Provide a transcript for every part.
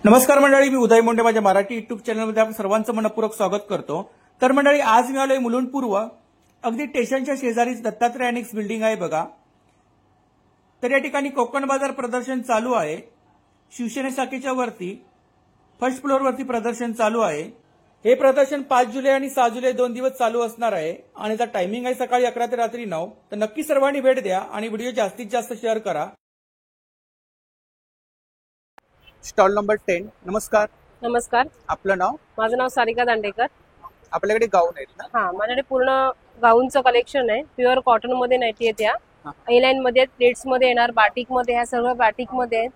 नमस्कार मंडळी, मी उदय मोंडे माझ्या मराठी युट्यूब चॅनलमध्ये आपण सर्वांचं मनपूर्वक स्वागत करतो। तर मंडळी, आज मी आलोय मुलुंड पूर्व, अगदी स्टेशनच्या शेजारीच दत्तात्रय अॅनेक्स बिल्डिंग आहे बघा। तर या ठिकाणी कोकण बाजार प्रदर्शन चालू आहे। शिवसेना शाखेच्या वरती फर्स्ट फ्लोअर वरती प्रदर्शन चालू आहे। हे प्रदर्शन 5 जुलै आणि 6 जुलै 2 दिवस चालू असणार आहे आणि त्याचा टायमिंग आहे सकाळी 11 ते रात्री 9। तर नक्की सर्वांनी भेट द्या आणि व्हिडिओ जास्तीत जास्त शेअर करा। Stall number 10। नमस्कार। नमस्कार, आपलं नाव? माझं नाव सारिका दांडेकर। आपल्याकडे गाऊन आहेत ना? हा, माझ्याकडे पूर्ण गाऊनचं कलेक्शन आहे। प्युअर कॉटन मध्ये नाईटी आहेत, या ए लाईन मध्ये, प्लेट्स मध्ये येणार, बाटिक मध्ये, ह्या सगळं बाटिक मध्ये,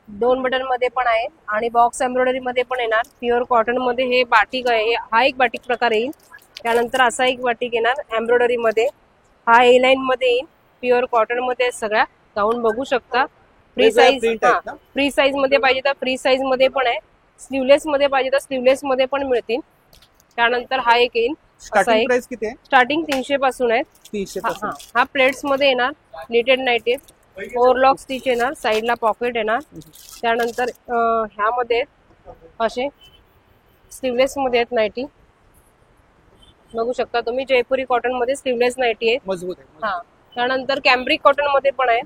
2 बटन मध्ये पण आहे आणि बॉक्स एम्ब्रॉयडरी मध्ये पण येणार। प्युअर कॉटन मध्ये हे बाटिक आहे, हा एक बाटिक प्रकार येईल। त्यानंतर असा एक बाटिक येणार एम्ब्रॉयडरी मध्ये, हा ए लाईन मध्ये येईल। प्युअर कॉटन मध्ये सगळ्या गाऊन बघू शकता। फ्री साईज, फ्री साईज मध्ये पाहिजे तर फ्री साईज मध्ये पण आहे, स्लीवलेस मध्ये पाहिजे तर स्लीवलेस मध्ये पण मिळतील। त्यानंतर हा एक येईल, स्टार्टिंग प्राइस किती आहे? स्टार्टिंग 300 पासून आहे। 300 पासून। हा प्लेट्स मध्ये येणार, प्लेटेड नाईटी, ओव्हरलॉक स्टिच येणार, साईडला पॉकेट येणार। त्यानंतर ह्यामध्ये असे स्लीवलेस मध्ये आहेत नाईटी, बघू शकता तुम्ही। जयपुरी कॉटन मध्ये स्लीवलेस नाईटी आहे, मजबूत आहे। हा, त्यानंतर कॅम्ब्रिक कॉटन मध्ये पण आहे,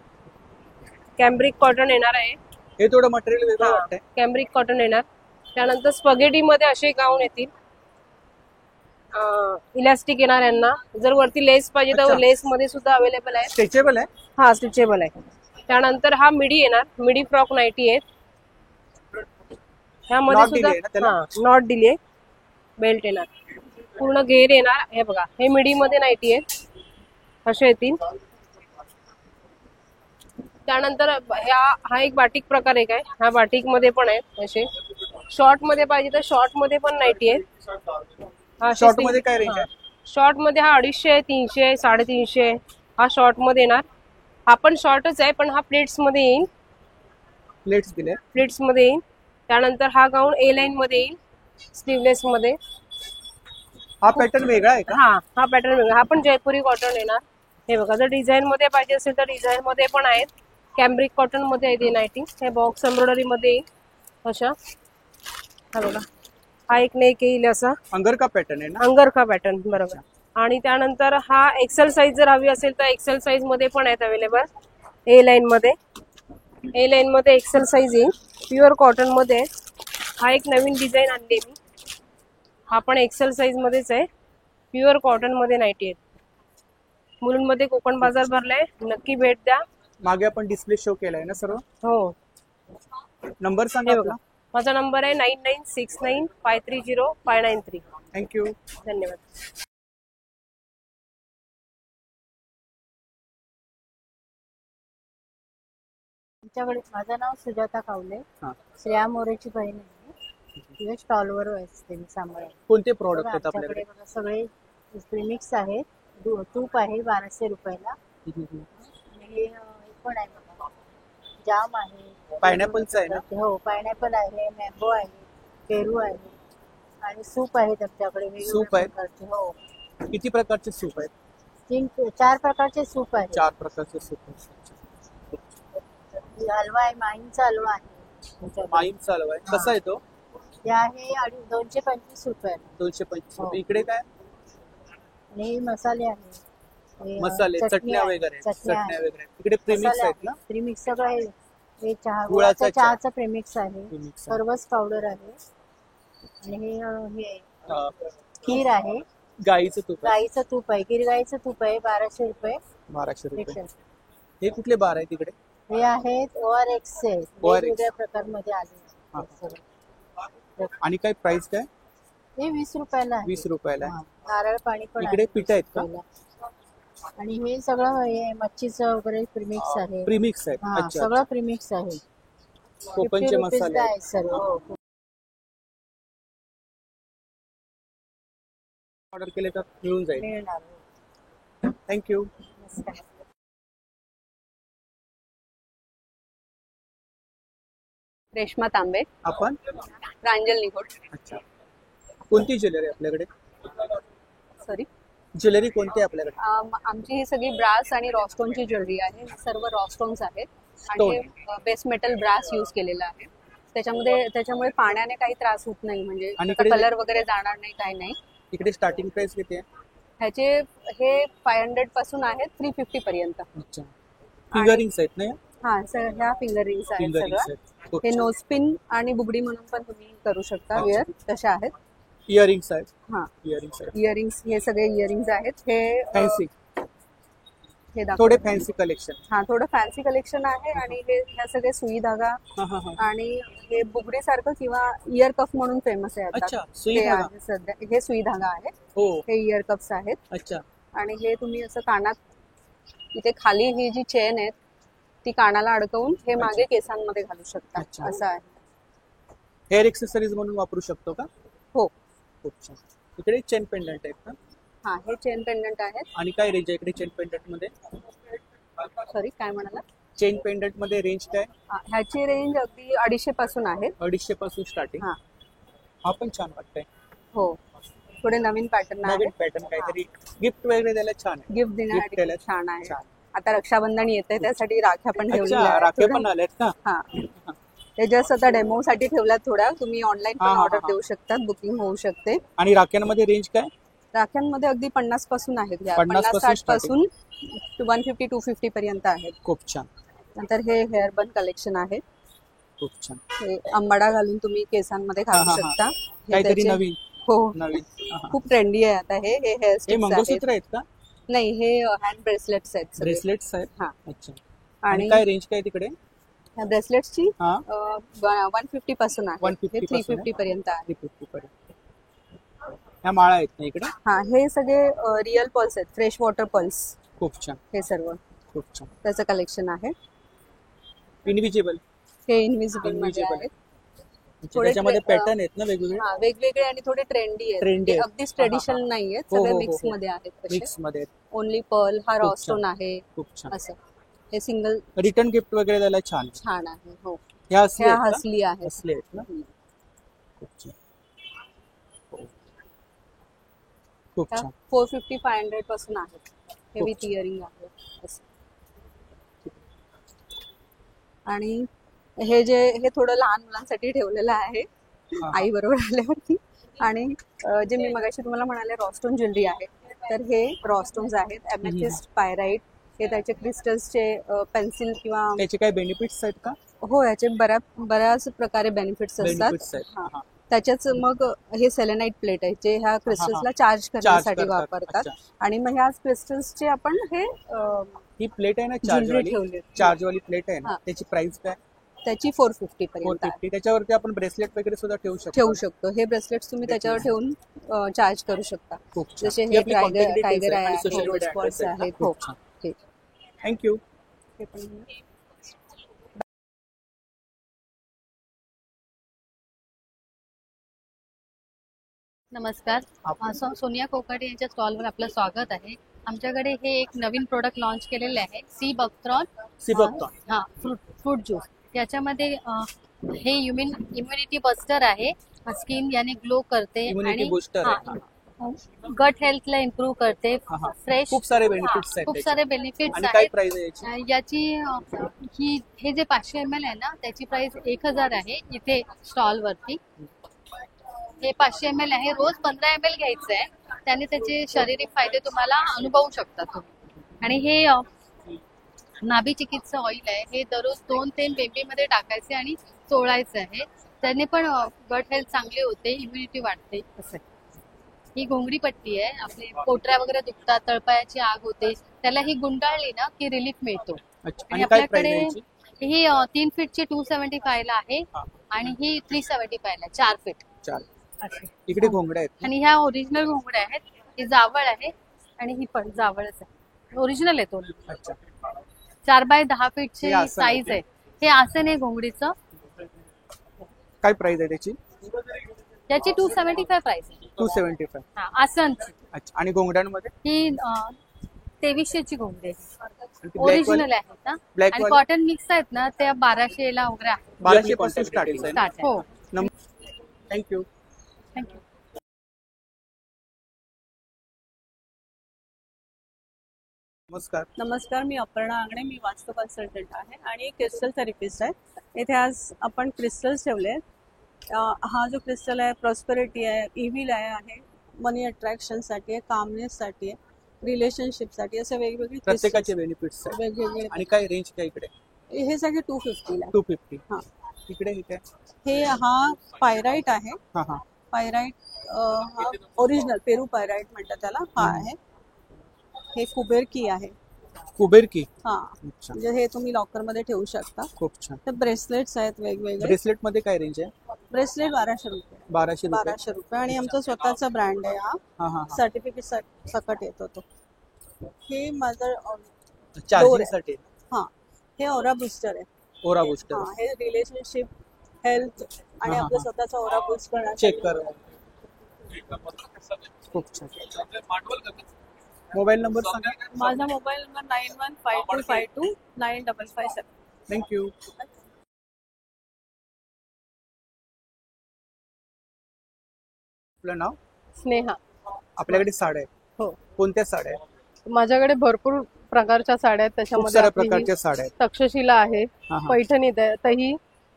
कॅम्ब्रिक कॉटन येणार आहे। हे थोडं मटेरियल वेगळं वाटतंय। कॅम्ब्रिक कॉटन येणार। त्यानंतर स्पगेटी मध्ये असे गाऊन येतील, इलास्टिक येणार यांना। जर वरती लेस पाहिजे तर लेस मध्ये सुद्धा अवेलेबल आहे, स्ट्रेचेबल आहे। हा, स्ट्रेचेबल आहे। त्यानंतर हा मिडी येणार, मिडी फ्रॉक नाईटी आहे, ह्यामध्ये सुद्धा नॉट दिली आहे, बेल्ट येणार, पूर्ण घेर येणार। हे बघा, हे मिडी मध्ये नाईटी आहे, असे येतील। त्यानंतर हा एक बाटिक प्रकार एक आहे, ह्या बाटिक मध्ये पण आहे असे। शॉर्ट मध्ये पाहिजे तर शॉर्ट मध्ये पण नाईटी आहे। शॉर्ट मध्ये काय रेंज आहे? शॉर्ट मध्ये हा 250, 300, 350 हा शॉर्ट मध्ये येणार। हा पण शॉर्टच आहे, पण हा प्लेट्स मध्ये येईल, प्लेट्स दिले, प्लेट्स मध्ये येईल। त्यानंतर हा गाऊन ए लाईन मध्ये येईल, स्लीवलेस मध्ये। हा पॅटर्न वेगळा आहे का? हा पॅटर्न वेगळा, हा पण जयपुरी कॉटन येणार। हे बघा, जर डिझाईन मध्ये पाहिजे असेल तर डिझाईन मध्ये पण आहेत। कॅम्ब्रिक कॉटन मध्ये आहे ती नाईटी, हे बॉक्स एम्ब्रॉयडरी मध्ये येईल अशा। हा बघा, हा एक नेक येईल असा, अंगरखा पॅटर्न आहे ना? अंगरखा पॅटर्न, बरोबर। आणि त्यानंतर हा एक्सेल साईज जर हवी असेल तर एक्सेल साईज मध्ये पण आहेत अवेलेबल, ए लाईन मध्ये। ए लाईन मध्ये एक्सेल साईज येईल, प्युअर कॉटन मध्ये। हा एक नवीन डिझाईन आणली मी, हा पण एक्सेल साईज मध्येच आहे, प्युअर कॉटन मध्ये नाईटी आहे। मुलुंड मध्ये कोकण बाजार भरलाय, नक्की भेट द्या। मागे आपण डिस्प्ले शो केलाय ना सर्व? हो। नंबर सांगा आपला। माझा नंबर आहे 9969530593। थँक्यू, धन्यवाद। आमच्याकडे, माझं नाव सुजाता कावले, श्रेया मोरेची बहीण आहे। तिथे स्टॉलवर असते मी सांभाळते। कोणते प्रोडक्ट आहेत आपल्याकडे? बघा, सगळे प्रीमिक्स आहेत, तूप आहे 1200 रुपयाला, आणि हे पण आहे बघा, जाम आहे, पायनॅपलचं आहे ना? हो, पायनॅपल आहे, मँगो आहे, पेरू आहे, आणि सूप आहेत आमच्याकडे, सूप आहे? हो। किती प्रकारचे सूप आहेत? 4 प्रकारचे सूप आहेत। 4 प्रकारचे सूप आहेत। हलवा आहे, माहीमचा हलवा आहे। माहीमचा हलवा आहे, कसा आहे तो? ते आहे 225 रुपये। 225 रुपये। इकडे काय? आणि मसाले आहे, मसाले, चटण्या वगैरे, चटण्या वगैरे। इकडे प्रीमिक्स आहेत ना? प्रीमिक्स सगळं आहे, हे चहाचा प्रीमिक्स आहे, सर्वच पावडर आहे, आणि हे खीर आहे, गाईचं तूप, गाईचं तूप आहे, गिर गाईचं तूप आहे 1200 रुपये। 1200 रुपये। हे कुठले बार आहे तिकडे? हे आहेत ORX चे, वेगवेगळ्या प्रकारमध्ये आले। आणि काय प्राइस काय? हे 20 रुपयाला आहे। 20 रुपयाला। नारळ पाणी पण इकडे पीठ आहेत का? आणि हे सगळं हे मच्छीचं वगैरे प्रीमिक्स आहे। प्रीमिक्स आहे, सगळं प्रीमिक्स आहे, कोकणचे मसाले आहेत सर्व। ऑर्डर केले तर मिळून जाईल। थँक्यू। रेश्मा तांबे, आपण प्रांजल निघोड। अच्छा, कोणती ज्वेलरी आपल्याकडे? सॉरी, ज्वेलरी कोणती आपल्याकडे? आमची ही सगळी ब्रास आणि रॉस्टोनची ज्वेलरी आहे, सर्व रॉस्टोन्स आहेत, आणि बेस मेटल ब्रास यूज केलेला आहे। त्याच्यामुळे पाण्याने काही त्रास होत नाही, म्हणजे आणि इकडे- कलर वगैरे जाणार नाही, काही नाही. इकडे स्टार्टिंग प्राइस किती आहे? ह्याचे हे 500 पासून आहेत 350 पर्यंत. अच्छा, फिंगर रिंग्स आहेत ना या? हा सर, ह्या फिंगर रिंग्स आहेत फिंगर रिंग्स सगळं. आहेत. खूप हे छान. नोजपिन आणि बुगडी म्हणून पण तुम्ही करू शकता अच्छा. वेअर, तशा आहेत. इयरिंग्स आहेत. हा, इयरिंग्स आहेत इयरिंग्स, हे सगळे इयरिंग्स आहेत. हे फॅन्सी, हे दाखव. थोडे फॅन्सी कलेक्शन. हा, थोडं फॅन्सी कलेक्शन आहे. आणि ह्या सगळे सुई धागा हा हा हा. आणि हे बुगडी सारखं किंवा इयर कफ म्हणून फेमस आहे आता. अच्छा, सुई ते धागा. आहे सध्या. हे सुई धागा आहे. हो. हे इयर कप्स आहेत. अच्छा. आणि हे तुम्ही असं कानात, इथे खाली ही जी चेन आहे ती कानाला अडकवून हे मागे केसांमध्ये घालू शकता. अच्छा. असं आहे. हेअर एक्सेसरीज म्हणून वापरू शकतो का? हो. खूप छान. इकडे चेन पेंडंट आहेत का? हा, हे चेन पेंडंट आहेत. आणि काय रेंज आहे इकडे चेन पेंडंट मध्ये? सॉरी, काय म्हणाला? चेन पेंडंट मध्ये रेंज काय? ह्याची रेंज अगदी 250 पासून आहे. 250 पासून स्टार्टिंग. हा. हा पण छान वाटतंय. हो, थोडे नवीन पॅटर्न आहे. नवीन पॅटर्न काहीतरी गिफ्ट वगैरे द्यायला छान आहे. गिफ्ट Gift देण्यासाठी द्यायला छान आहे. छान. आता रक्षाबंधन येते, त्यासाठी राख्या पण ठेवलेल्या अच्छा, आहेत राखे थोड्या. पण आलेत का? हा, ते जस्ट आता डेमो साठी ठेवल्यात थोड्या. तुम्ही ऑनलाईन हा, पण हा, ऑर्डर हा. देऊ शकतात, बुकिंग होऊ शकते. आणि राख्यांमध्ये रेंज काय? राख्यांमध्ये अगदी 50 पासून आहेत. 50 पासून 50-60 पासून 150-250 पर्यंत आहेत. खूप छान. नंतर हे हेअर बन कलेक्शन आहे. खूप छान. हे अंबाडा घालून तुम्ही केसांमध्ये हा, घालू हा, हा. शकता. हे काहीतरी त्याचे- नवीन. हो, नवीन. हा, हा. खूप ट्रेंडी आहे आता हे हेअर हे स्टिक्स आहेत. मंगळसूत्र आहेत का? नाही, हे हँड ब्रेसलेट्स आहेत सगळे. ब्रेसलेट्स आहेत. हा. अच्छा. आणि आणि काय रेंज काय तिकडे? ह्या ब्रेसलेट्सची हा. 150 पासून आहे. 150 हे पासून 350 पर्यंत आहे. 350 पर्यंत. ह्या माळा आहेत ना इकडे? हा, हे सगळे रिअल पल्स आहेत, फ्रेश वॉटर पल्स. खूप छान. हे सर्व खूप छान. त्याचं कलेक्शन आहे. इनविजिबल. हे इनविजिबल मध्ये Invisible. आहेत. त्याच्यामध्ये ट्रे- पॅटर्न आहेत ना वेगवेगळे? हा, वेगवेगळे आणि थोडे ट्रेंडी आहेत. Trendy ते आहेत. अगदीच हा, हा, ट्रेडिशनल नाही आहेत, हो, हो, सगळे हो, मिक्स हो. मध्ये आहेत तसे. मिक्स मध्ये आहेत. ओनली पर्ल, हा खूप रॉस्टोन छान. आहे. खूप छान. असं हे सिंगल रिटर्न गिफ्ट वगैरे द्यायला छान. छान आहे. हो, ह्या असली ह्या आहेत का? हसली आहेत. असली आहेत ना? खूप छान. खूप छान. 450-500 पासून आहेत. हे खूप विथ इयरिंग आहे असं. आणि हे थोडं लहान मुलांसाठी ठेवलेलं आहे, हा. आई बरोबर आल्यावरती. आणि जे मी मगाशी तुम्हाला म्हणाले रॉस्टोन ज्वेलरी आहे, तर हे रॉस्टोन्स आहेत. एमेथिस्ट, पायराइट, हे त्याचे क्रिस्टल्सचे पेन्सिल किंवा त्याचे काय बेनिफिट्स आहेत का? हो, याचे बऱ्याच प्रकारे बेनिफिट्स बेनिफिट्स असतात. आहेत. हा. हा. त्याच्याच मग हे सेलेनाइट प्लेट आहे, जे ह्या क्रिस्टल्सला चार्ज करण्यासाठी करतात. वापरतात. अच्छा. आणि मग ह्या क्रिस्टल्सचे आपण हे ही प्लेट आहे ना ज्वेलरी चार्ज ठेवली. वाली, चार्ज वाली प्लेट आहे ना, हा. त्याची प्राइस काय? त्याची 450 पर्यंत आहे. 450. त्याच्यावरती आपण ब्रेसलेट वगैरे सुद्धा ठेवू ठेवू शकतो. हे ब्रेसलेट्स तुम्ही त्याच्यावर ठेवून चार्ज करू शकता. खूप छान. जसे ही हे आपली contact details टायगर आहेत आणि आहे, social media स्पॉट्स address आहेत ना? आहेत. हो, खूप छान. हे थँक्यू. हे पण नमस्कार, सोनिया कोकाटे यांच्या स्टॉलवर आपलं स्वागत आहे. आमच्याकडे हे एक नवीन प्रोडक्ट लॉन्च केलेले आहे, सी बकथ्रॉन. हा, फ्रूट ज्यूस. याच्यामध्ये हे इम्युनिटी बस्टर आहे. स्किन याने ग्लो करते Immunity booster आहे. गट हेल्थला इम्प्रूव्ह करते. हा, हा. फ्रेश, खूप सारे benefits आहेत खूप त्याचे. सारे बेनिफिट्स आणि काय आहेत. प्राइस आहे याची? याची हे जे 500 ml आहे ना, त्याची प्राइस 1000 आहे इथे स्टॉल वरती. हे 500 ml आहे. रोज 15 ml घ्यायचं आहे. त्याने त्याचे शारीरिक फायदे तुम्हाला अनुभवू शकता तुम्ही. आणि हे नाभी चिकित्सा ऑइल आहे. हे दररोज 2 थेंब बेंबीमध्ये टाकायचे आणि चोळायचं आहे. त्याने पण गट हेल्थ चांगली होते, इम्युनिटी वाढते. असं ही घोंगडी पट्टी आहे. आपले पोटऱ्या वगैरे दुखतात, तळपायाची आग होते, त्याला ही गुंडाळली ना की रिलीफ मिळतो. अच्छा. आणि आणि काय प्राइस आपल्याकडे आहे याची? ही 3 फीटची 275 ला आहे हा. आणि ही 375 ला 4 फीट. चार. असे. इकडे घोंगड्या आहेत. आणि ह्या ओरिजिनल घोंगड्या आहेत. ही जावळ आहे आणि ही पण जावळच आहे. ओरिजिनल आहे तो. अच्छा. 4 बाय 10 फीटची हे आसन आहे साईज ते? आहे. हे आसन आहे घोंगडीचं. काय प्राइस आहे त्याची? याची 275 प्राइस आहे. 275. हा, आसनची. अच्छा. आणि घोंगड्यांमध्ये? ही 2300 ची घोंगडी आहे. आणि ती black ओरिजिनल वाली? आहेत ना. Black आणि वाली? कॉटन मिक्स आहेत ना, त्या 1200 ला वगैरे आहे. 1200 पासून स्टार्टिंग आहे. स्टार्ट आहे. हो, थँक्यू. थँक्यू. नमस्कार. नमस्कार, मी अपर्णा आंगणे. मी वास्तू कन्सल्टंट आहे आणि क्रिस्टल थेरपिस्ट आहे. इथे आज आपण क्रिस्टल्स ठेवले आहेत. हा जो क्रिस्टल आहे प्रॉस्पेरिटी आहे, इव्हिल आहे, मनी अट्रॅक्शनसाठी आहे, कामनेससाठी आहे, रिलेशनशिपसाठी, असे वेगवेगळे प्रत्येकाचे बेनिफिट्स आहेत वेगवेगळे. आणि काय रेंज काय इकडे? हे सगळे 250 ला. 250. हा. इकडे हे काय? हे हा पायराईट आहे. हा हा. पायराईट हा ओरिजिनल पेरू पायराईट म्हणतात त्याला. हा आहे. हे कुबेर की आहे. कुबेर की. हा, अच्छा, म्हणजे हे तुम्ही लॉकर मध्ये ठेवू शकता. खूप छान. तर ब्रेसलेट्स आहेत वेगवेगळे. ब्रेसलेट मध्ये काय रेंज आहे? ब्रेसलेट 1200 रुपये. 1200 रुपये. 1200 रुपये. आणि आमचा स्वतःचा ब्रँड आहे हा. हा हा. सर्टिफिकेट सकट येतो तो. हे माझं चार्जिंग साठी. हा, हे ओरा बुस्टर आहे. ओरा बूस्टर. हा, हे रिलेशनशिप, हेल्थ आणि हा, आपलं हा. स्वतःचा ओरा बूस्ट करण्यासाठी. चेक कर. खूप छान. मोबाईल नंबर सांगा. माझा मोबाईल नंबर 9152529557. थँक्यू. आपलं नाव? स्नेहा. आपल्याकडे साड्या आहेत. हो, कोणत्या साड्या आहेत? माझ्याकडे भरपूर प्रकारच्या साड्या आहेत. खूप त्याच्यामध्ये साऱ्या आपली ही प्रकारच्या साड्या आहेत. तक्षशिला आहे, हा, हा. पैठणीत आहे. तर ही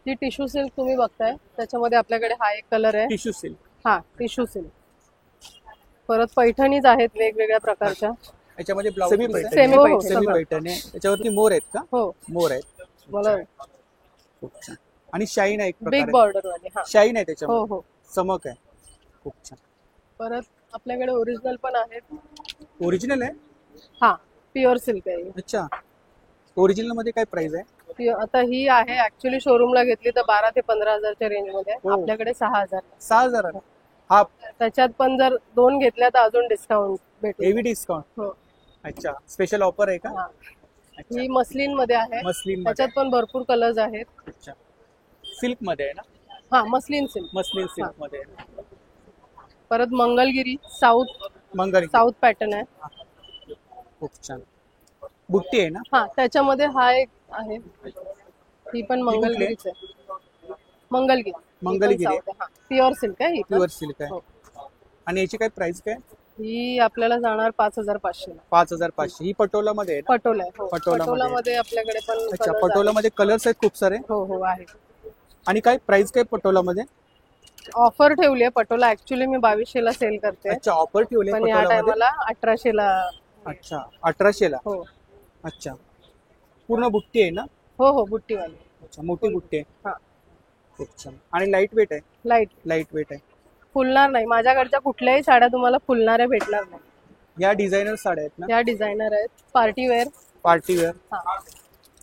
जी टिश्यू सिल्क तुम्ही बघताय त्याच्यामध्ये आपल्याकडे हा एक कलर आहे. Tissue silk. हा, टिश्यू सिल्क. परत पैठणीच आहेत वेगवेगळ्या प्रकारच्या. याच्यामध्ये blouse Semi semi Paithani. Paithani आहे. त्याच्यावरती मोर आहेत का? हो, मोर आहेत. मला खूप छान. आणि शाईन आहे एक बिग प्रकारे. बॉर्डर वाले. हा, शाईन आहे हो त्याच्यामध्ये. हो. चमक आहे. खूप छान. परत आपल्याकडे ओरिजिनल पण आहेत. ओरिजिनल आहे. हा, प्युअर सिल्क आहे. अच्छा, ओरिजिनल मध्ये काय प्राइस आहे? आता ही आहे ऍक्च्युली शोरूमला घेतली तर 12 ते 15,000च्या रेंज मध्ये. हो. आपल्याकडे 6,000. 6,000. हा, त्याच्यात पण जर 2 घेतल्या तर अजून डिस्काउंट भेटेल. Heavy discount. हो. अच्छा, स्पेशल ऑफर आहे का? हा. अच्छा. ही मस्लिन मध्ये आहे. मस्लिन त्याच्यात पण भरपूर कलर्स आहेत. अच्छा, सिल्क मध्ये आहे ना? हा, मस्लिन सिल्क. मस्लिन सिल्क मध्ये आहे ना? परत मंगलगिरी साऊथ मंगल. पॅटर्न आहे. खूप छान. बुट्टी आहे ना? हा, त्याच्यामध्ये हा एक आहे. ही पण मंगलगिरीच आहे. मंगलगिरी. मंगलगिरी. प्युअर सिल्क आहे ही पण. प्युअर सिल्क आहे. हो. आणि याची काय प्राइस काय? ही आपल्याला जाणार 5,500 ला. 5,500. ही पटोला मध्ये आहे ना? पटोला आहे. हो, पटोलामध्ये. पटोलामध्ये आपल्याकडे पण अच्छा, colours पटोला आहेत. मध्ये कलर्स आहेत खूप सारे. हो हो आहे. आणि काय प्राइस काय पटोला मध्ये? ऑफर ठेवली आहे. पटोला ऍक्च्युली मी 2200 ला सेल करते, अच्छा, ऑफर ठेवले पण या पटोला मध्ये. टायमाला 1800 ला. अच्छा, 1800 ला. हो अच्छा, पूर्ण बुट्टी आहे ना? हो हो, बुट्टीवाली. अच्छा, मोठी बुट्टी आहे. हा, खूप छान. आणि लाईट वेट आहे. लाईट वेट आहे. फुलणार नाही. माझ्याकडच्या कुठल्याही साड्या तुम्हाला फुलणाऱ्या भेटणार नाही. या डिझायनर साड्या आहेत ना? या डिझायनर आहेत, पार्टी वेअर. Party wear. हा.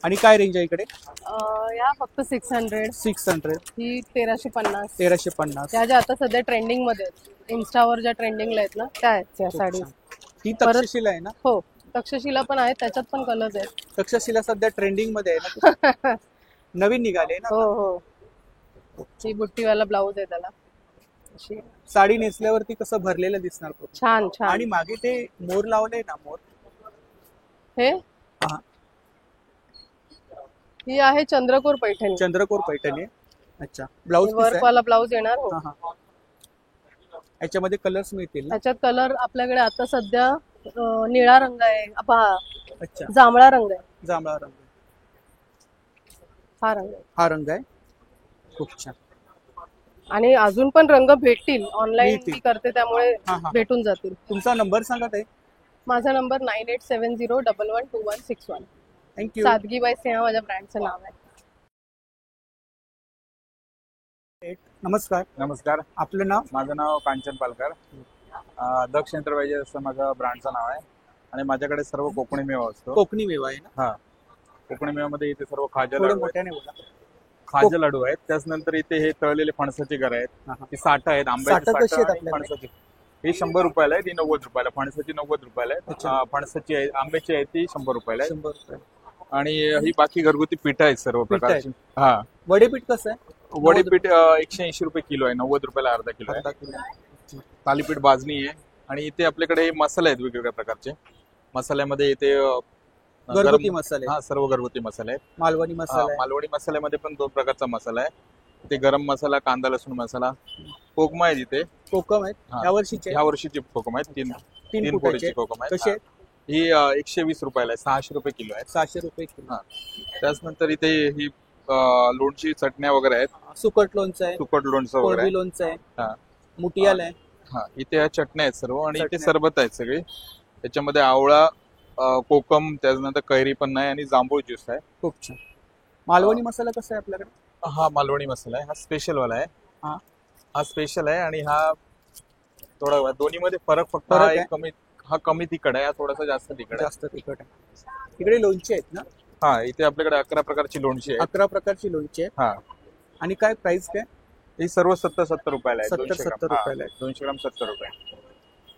आणि काय रेंज आहे इकडे? या फक्त 600. 600. ही 1350. 1350. त्या ज्या आता सध्या ट्रेंडिंग मध्ये आहेत, इन्स्टावर ज्या ट्रेंडिंगला आहेत ना, त्या आहेत या साडी. ही तक्षशिला आहे ना? हो, तक्षशिला पण आहेत. त्याच्यात पण कलर्स आहेत. तक्षशिला सध्या ट्रेंडिंग मध्ये आहे ना? नवीन निघाले ना? हो हो. ही बुट्टीवाला ब्लाऊज आहे त्याला. अशी साडी नेसल्यावरती कसं भरलेलं दिसणार पूर्ण. छान छान. आणि मागे ते मोर लावले ना, मोर. हे हा, ही आहे चंद्रकोर पैठणी. चंद्रकोर पैठणी आहे. अच्छा, ब्लाऊज पीस आहे. वर्कवाला ब्लाऊज येणार. हो. हा हा. याच्यामध्ये कलर्स मिळतील ना? त्याच्यात कलर आपल्याकडे आता सध्या निळा रंग आहे. अच्छा, जांभळा रंग आहे. जांभळा रंग. हा रंग आहे. हा रंग आहे. खूप छान. आणि अजून पण रंग भेटतील. ऑनलाईन मिळतील. मी करते त्यामुळे हा, हा. भेटून जातील. तुमचा नंबर सांगा ताई. माझा नंबर 9870112161. थँक्यू. सादगीबाई सिंह माझ्या ब्रँडचं नाव आहे. नमस्कार. नमस्कार, आपलं नाव? माझं नाव कांचन पालकर. दक्ष एंटरप्राइजेस असं माझं ब्रँडचं नाव आहे आणि माझ्याकडे सर्व कोकणी मेवा असतो. कोकणी मेवा आहे ना? हा, कोकणी मेवामध्ये इथे सर्व खाजा थोडं लाडू आहेत. मोठ्याने बोला. खाजा लाडू आहेत. त्याचनंतर इथे हे तळलेले फणसाचे घर आहेत. हा, हा. ही साठं आहेत, साठं आंब्याची कशी साठं आहेत आणि आपल्याकडे? फणसाची. ही 100 रुपयाला आहे, ती 90 रुपयाला. फणसाची 90 रुपयाला अच्छा. आहे. फणसाची आहे, आंब्याची आहे ती 100 रुपयाला आहे. 100 रुपये. आणि ही बाकी घरगुती पीठ आहेत सर्व पीठ प्रकारची. आहे. हा, वडेपीठ कसं आहे? वडीपीठ 180 रुपये किलो आहे, 90 रुपयाला अर्धा किलो आहे. अर्धा किलो. थालीपीठ भाजणी आहे. आणि इथे आपल्याकडे मसाले आहेत वेगवेगळ्या प्रकारचे. मसाल्यामध्ये इथे घरगुती गरम- मसाले. हा, सर्व घरगुती मसाले आहेत. मालवणी मसाला आहे. मालवणी मसाल्यामध्ये पण 2 प्रकारचा मसाला आहे. ते गरम मसाला, कांदा लसूण मसाला, कोकमा आहे इथे. कोकम आहेत. हा. या वर्षीचे ह्या वर्षीची कोकम आहेत. तीन तीन फोडीची फुटाचे. कोकम आहेत. कसे आहेत? हा. ही 120 रुपयाला आहे, 600 रुपये किलो आहे. 600 रुपये किलो. हा. त्याचनंतर इथे ही लोणची चटण्या वगैरे आहेत, सुकट लोणचं आहे, सुकट लोणचं वगैरे कोळंबी आहे. लोणचं आहे, हा. मुटियाल आहे. हा, इथे ह्या चटण्या आहेत सर्व, आणि इथे चटण्या. सरबत आहेत सगळी. त्याच्यामध्ये आवळा, कोकम, त्याच्यानंतर कैरी पण आहे, आणि जांभूळ ज्यूस आहे. खूप छान. मालवणी मसाला कसा आहे आपल्याकडे? हा मालवणी मसाला आहे, हा स्पेशल वाला आहे. हा. हा स्पेशल आहे, आणि हा थोडा दोन्हीमध्ये फरक फक्त फरक हा आहे? एक कमी तिखट आहे, हा थोडासा जास्त तिखट आहे. जास्त तिखट आहे. इकडे लोणची आहेत ना? हा, इथे आपल्याकडे 11 प्रकारची लोणची आहे. 11 प्रकारची लोणची आहे. हा, आणि काय प्राइस काय? ही सर्व 70 रुपयाला आहे. 70 रुपयाला आहे. 200 ग्राम 70 रुपये.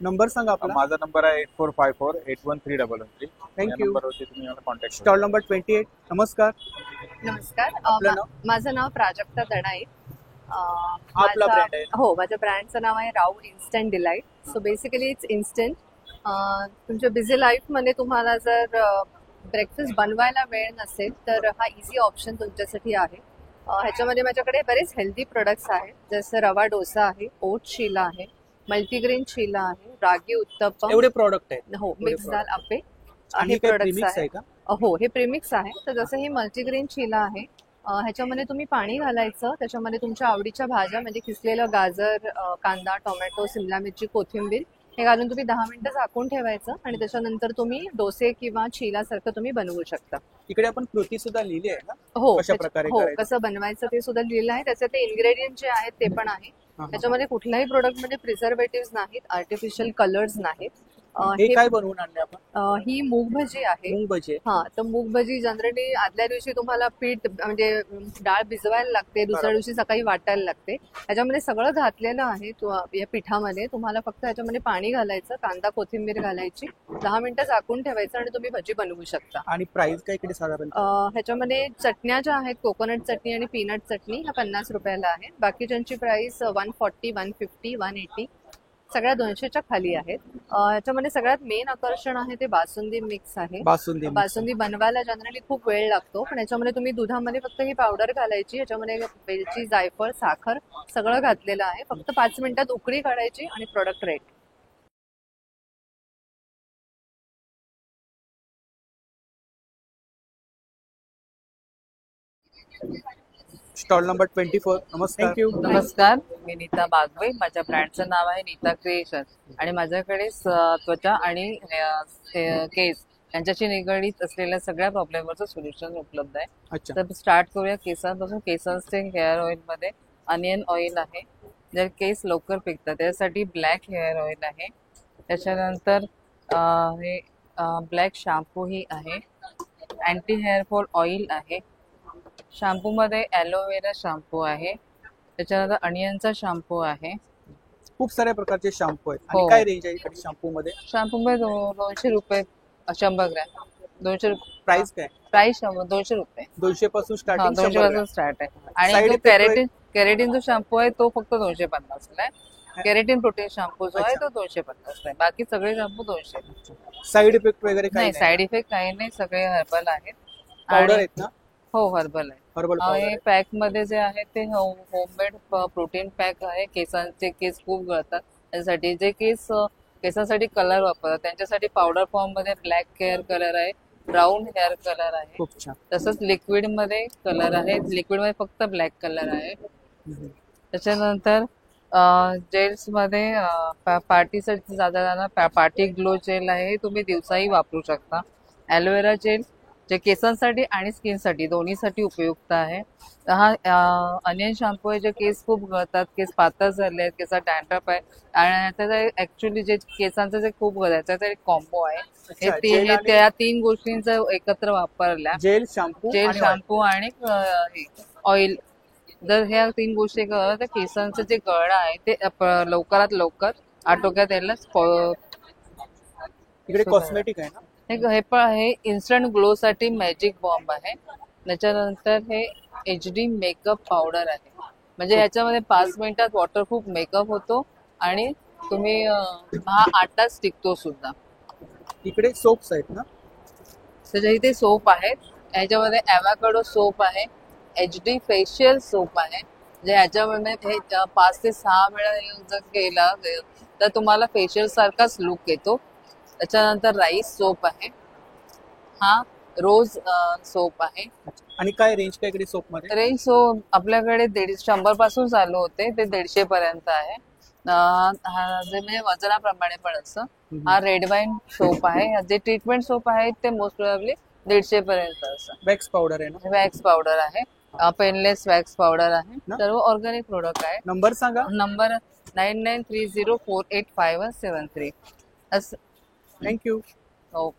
नंबर सांगा आपला. माझा नंबर आहे 8454813113. Thank you. नंबरवरती तुम्ही मला कॉन्टॅक्ट स्टॉल नंबर 28. नमस्कार. नमस्कार आपलं नाव? माझं नाव प्राजक्ता दणाई. आपला brand आहे. हो, माझ्या ब्रँडचं नाव आहे Rau instant delight. So basically it's instant. तुमच्या बिझी लाईफमध्ये तुम्हाला जर ब्रेकफास्ट बनवायला वेळ नसेल तर हा इझी ऑप्शन तुमच्यासाठी आहे. ह्याच्यामध्ये माझ्याकडे बरेच हेल्दी प्रोडक्ट्स आहेत, जसं रवा डोसा आहे, ओट शिला आहे, मल्टीग्रेन शिला आहे, रागी उत्तप्पम, एवढे प्रॉडक्ट आहेत. हो, मिक्स दाल आप्पे, आणि हे काय प्रोडक्ट्स प्रीमिक्स आहे आहेत. का? हो, हे प्रीमिक्स आहे. तर जसं हे मल्टीग्रेन शिला आहे, ह्याच्यामध्ये तुम्ही पाणी घालायचं, त्याच्यामध्ये तुमच्या आवडीच्या भाज्या म्हणजे किसलेलं गाजर, कांदा, टोमॅटो, सिमला मिरची, कोथिंबीर हे घालून तुम्ही 10 मिनिटं झाकून ठेवायचं, आणि त्याच्यानंतर तुम्ही डोसे किंवा शिलासारखं तुम्ही बनवू शकता. इकडे आपण कृती सुद्धा लिहिली आहे ना? हो, कशा प्रकारे हो, करायचं? कसं बनवायचं ते सुद्धा लिहिलं आहे. त्याचे ते इन्ग्रेडियंट जे आहेत ते पण आहे. हा. त्याच्यामध्ये कुठल्याही प्रोडक्टमध्ये प्रिझर्वेटिव्ह नाहीत, आर्टिफिशियल कलर्स नाहीत. हे काय बनवून आणले आपण? ही मूग भजी आहे. मूग भजी आहे. हा, तर मूग भजी जनरली आदल्या दिवशी तुम्हाला पीठ म्हणजे डाळ भिजवायला लागते, दुसऱ्या बरोबर. दिवशी सकाळी वाटायला लागते. ह्याच्यामध्ये सगळं घातलेलं आहे या पिठामध्ये. तुम्हाला फक्त ह्याच्यामध्ये पाणी घालायचं, कांदा कोथिंबीर घालायची, 10 मिनिटं झाकून ठेवायचं, आणि तुम्ही भजी बनवू शकता. आणि प्राइस काय इकडे साधारण? ह्याच्यामध्ये चटण्या ज्या आहेत, कोकोनट चटणी आणि पीनट चटणी, ह्या 50 रुपयाला आहे. बाकीच्यांची प्राइस 140, 150, 180 सगळ्या 200च्या खाली आहेत. ह्याच्यामध्ये सगळ्यात मेन आकर्षण आहे ते बासुंदी मिक्स आहे. बासुंदी. बासुंदी बनवायला जनरली खूप वेळ लागतो, पण याच्यामध्ये तुम्ही दुधामध्ये फक्त ही पावडर घालायची, याच्यामध्ये वेलची, जायफळ, साखर सगळं घातलेलं आहे. फक्त 5 मिनिटात उकळी काढायची आणि प्रोडक्ट रेडी. Stall number 24. नमस्कार. थँक्यू. नमस्कार, मी नीता बागवे. माझ्या ब्रँडचं नाव आहे नीता क्रिएशन, आणि माझ्याकडे त्वचा आणि केस यांच्याशी निगडीत असलेल्या सगळ्या प्रॉब्लेमवरचं सोल्युशन उपलब्ध आहे. अच्छा. तर स्टार्ट करूया केसांपासून. केसांचे हेअर ऑइलमध्ये अनियन ऑइल आहे, जर केस लवकर पिकतात त्यासाठी ब्लॅक हेअर ऑइल आहे. त्याच्यानंतर हे ब्लॅक शॅम्पूही आहे. अँटी हेअर फॉल ऑइल आहे. शॅम्पूमध्ये ॲलोवेरा शॅम्पू आहे. त्याच्यानंतर अनियनचा शॅम्पू आहे. खूप साऱ्या प्रकारचे शॅम्पू आहेत. आणि हो. काय रेंज आहे इकडे शॅम्पू मध्ये? शॅम्पूमध्ये 200 रुपये 100 ग्रॅम. 200 रुपये प्राइस काय? प्राइस 200 रुपये. 200 पासून हा, स्टार्टिंग. 200 पासून स्टार्ट आहे. आणि Side जो effect कॅरेटिन जो शॅम्पू आहे तो फक्त 250 ला आहे. कॅरेटिन प्रोटीन शॅम्पू जो आहे अच्छा. तो 250 ला आहे. बाकी सगळे शॅम्पू 200. साइड इफेक्ट वगैरे काही नाही, साईड इफेक्ट काही नाही, सगळे हर्बल आहेत. पावडर आणि- आहेत ना? हो, हर्बल आहे. हर्बल हे पावडर. पॅक मध्ये जे आहे ते होममेड प्रोटीन पॅक आहे. केसांचे केस खूप गळतात त्यासाठी जे केसांसाठी कलर वापरतात त्यांच्यासाठी पावडर फॉर्म मध्ये ब्लॅक हेअर कलर आहे, ब्राऊन हेअर कलर आहे. खूप छान. तसंच लिक्विड मध्ये कलर आहे. लिक्विड मध्ये फक्त ब्लॅक कलर आहे. त्याच्यानंतर जेल्स मध्ये पार्टीसाठी जाताना पार्टी ग्लो जेल आहे, तुम्ही दिवसाही वापरू शकता. ॲलोवेरा जेल जे केसांसाठी आणि स्किनसाठी दोन्हीसाठी उपयुक्त आहे. हा अनियन शॅम्पू आहे जे केस खूप गळतात, केस पातळ झाले आहेत, केसात डॅन्ड्रफ आहे, आणि त्याचा ऍक्च्युली जे केसांचं जे खूप गळायचं त्याचा एक कॉम्बो आहे. हे अच्छा, जेल आणि- त्या 3 गोष्टींचा एकत्र वापरल्या, जेल शॅम्पू जेल आणि शॅम्पू आणि ऑइल, जर ह्या 3 गोष्टी केल्या तर केसांचं जे गळणं आहे ते लवकरात लवकर आटोक्यात यायला इकडे कॉस्मेटिक आहे ना? हे इन्स्टंट ग्लो साठी मॅजिक बॉम्ब आहे. त्याच्यानंतर हे HD मेकअप पावडर आहे, म्हणजे ह्याच्यामध्ये 5 मिनिटात वॉटरप्रूफ मेकअप होतो आणि तुम्ही हा 8 तास टिकतो सुद्धा. इकडे सोप्स आहेत ना? त्याच्या इथे सोप आहेत. ह्याच्यामध्ये ॲव्होकाडो सोप आहे, HD फेशियल सोप आहे, जे ह्याच्यामध्ये हे 5 ते 6 वेळा जर केला तर तुम्हाला फेशियल सारखाच लुक येतो. त्याच्यानंतर राईस सोप आहे, हा रोज सोप आहे. आणि काय रेंज काय इकडे सोप मध्ये? रेंज सोप आपल्याकडे 100 पासून चालू होते ते 150 पर्यंत आहे. हा जे म्हणजे वजनाप्रमाणे पण असतं. हा रेड वाईन सोप आहे. जे ट्रीटमेंट सोप आहे ते मोस्ट प्रोबॅबली 150 पर्यंत असतं. वॅक्स पावडर आहे ना? वॅक्स पावडर आहे, पेनलेस वॅक्स पावडर आहे, ना? सर्व ऑर्गॅनिक प्रोडक्ट आहे. नंबर सांगा. नंबर 9930485173. असं. थँक्यू. हो.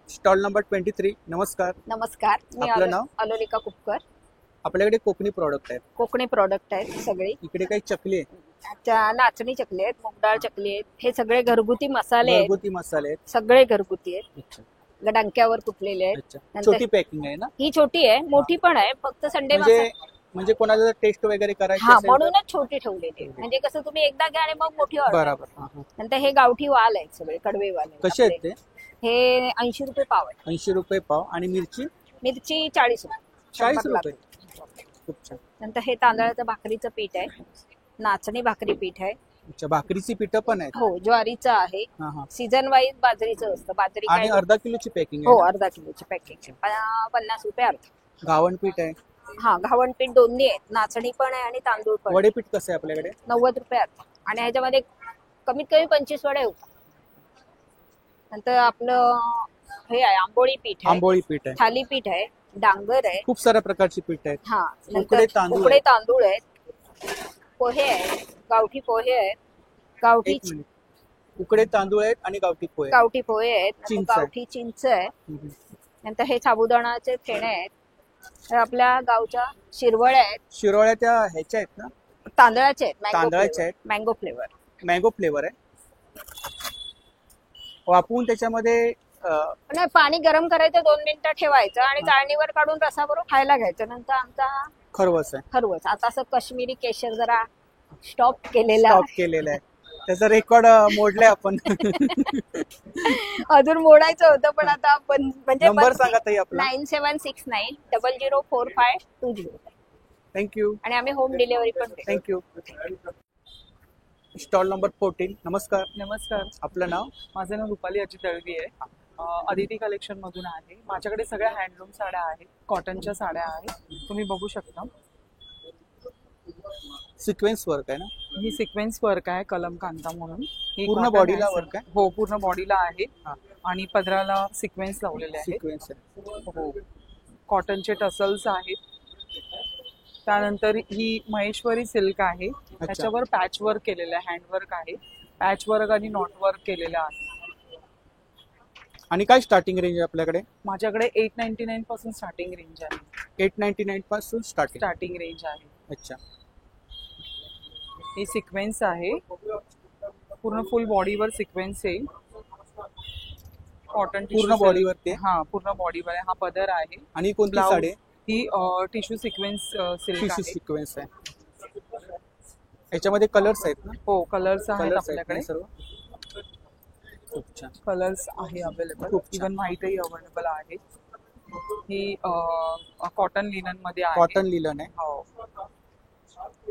Stall number 23. नमस्कार. नमस्कार, मी आपलं नाव? अलोनिका कुपकर. आपल्याकडे कोकणी प्रॉडक्ट आहेत. कोकणी प्रोडक्ट आहेत सगळे. इकडे काही चकली आहे, त्या नाचणी चकली आहेत, मूगडाळ चकली आहेत, हे सगळे घरगुती मसाले आहेत, घरगुती मसाले आहेत. सगळे घरगुती आहेत, अच्छा डंक्यावर कुटलेले आहेत. अच्छा. नंतर छोटी पॅकिंग आहे ना? ही छोटी आहे, मोठी पण आहे, फक्त संडे म्हणजे कोणाला टेस्ट वगैरे करायची हा असेल तर- म्हणूनच छोटी ठेवलेली आहे. म्हणजे कसं तुम्ही एकदा घ्या आणि मग मोठी ऑर्डर. बरोबर. हा, हा. नंतर हे गावठी वाल आहेत सगळे, कडवे वाल आहेत कसे आहेत आपले. ते? हे 80 रुपये पाव आहे. 80 रुपये पाव. आणि मिरची मिरची 40 रुपये. 40 शंभर रुपये. लागते. खूप छान. नंतर हे तांदळाचं भाकरीचं पीठ आहे, नाचणी भाकरी पीठ आहे, अच्छा, भाकरीची पिठं पण आहेत. हो ज्वारीचं आहे, हा हा. सीझन वाईज बाजरीचं असतं. बाजरी आणि काय अर्धा किलोची पॅकिंग हो आहे. अर्धा किलोची पॅकेज 50 रुपये अर्धा. घावण पीठ आहे. हा घावण पीठ दोन्ही आहेत, नाचणी पण आहे आणि तांदूळ पण आहे. वडे पीठ कसं आहे आपल्याकडे? 90 रुपये अर्धा. आणि ह्याच्यामध्ये कमीत कमी 25 वडे होतात. नंतर आपलं हे आहे आंबोळी पीठ आहे, आंबोळी पीठ आहे. थालीपीठ आहे, डांगर आहे. खूप साऱ्या प्रकारची पीठ आहेत. हा उकडे तांदूळ उकडे आहे. तांदूळ आहेत, पोहे आहेत, गावठी पोहे आहेत, गावठी एक मिनिट. उकडे तांदूळ आहेत आणि गावठी पोहे. गावठी पोहे आहेत, नंतर चिंच आहे. गावठी चिंच आहे. हम्म. नंतर हे साबुदाणाचे फेणे आहेत. हे आपल्या गावच्या शिरवळ्या आहेत, शिरोळ्या त्या ह्याच्या आहेत ना? तांदळाचे आहेत, तांदळाचे आहेत. Mango flavour. मँगो फ्लेवर आहे. वापरून त्याच्यामध्ये नाही पाणी गरम करायचं, 2 मिनिटं ठेवायचं आणि चाळणीवर काढून रसाबरोबर खायला घ्यायचं. नंतर आमचा खरवस आहे. खरवस आता असं काश्मीरी केशर जरा स्टॉप केलेला स्टॉप केलेला आहे. त्याचा रेकॉर्ड मोडलाय आपण. अजून मोडायचं होतं पण आता आपण म्हणजे नंबर सांगा ताई आपला. 9769004520. थँक्यू. आणि आम्ही होम डिलिव्हरी पण देतो. थँक्यू. Stall number 14. नमस्कार. नमस्कार, आपलं नाव? माझं नाव रुपाली अजित दळवी आहे. अदिती कलेक्शन मधून आहे. माझ्याकडे सगळ्या हँडलूम साड्या आहेत, कॉटनच्या साड्या आहेत, तुम्ही बघू शकता. सिक्वेन्स वर्क आहे ना? ही सिक्वेन्स वर्क आहे, कलम कांता म्हणून. ही पूर्ण cotton बॉडीला आहे. वर्क आहे? हो, पूर्ण बॉडीला आहे. हा. आणि पदराला सिक्वेन्स लावलेले आहेत. सिक्वेन्स आहे. हो, कॉटनचे टसल्स आहेत. त्यानंतर ही महेश्वरी सिल्क आहे, त्याच्यावर पॅच वर्क केलेलं आहे, हँडवर्क आहे, पॅच वर्क आणि नॉट वर्क केलेलं आहे. आणि काय स्टार्टिंग रेंज आहे आपल्याकडे? माझ्याकडे 899 पासून स्टार्टिंग रेंज आहे. 899 पासून स्टार्टिंग रेंज आहे. अच्छा. ही सिक्वेन्स आहे, पूर्ण फुल बॉडीवर सिक्वेन्स येईल. कॉटन पूर्ण बॉडीवरती? हा, पूर्ण बॉडीवर आहे. हा पदर आहे. आणि कोणती ब्लाऊज साडी? ही टिश्यू सिक्वेन्स सिल्क टिश्यू आहे. सिक्वेन्स आहे. याच्यामध्ये कलर्स आहेत ना? हो, कलर्स आहेत कलर्स आहेत आपल्याकडे. ना सर्व? खूप छान. कलर्स आहे अवेलेबल, खूप छान. इव्हन व्हाईटही अवेलेबल आहे. ही कॉटन लिनन मध्ये आहे. कॉटन लिलन आहे. हो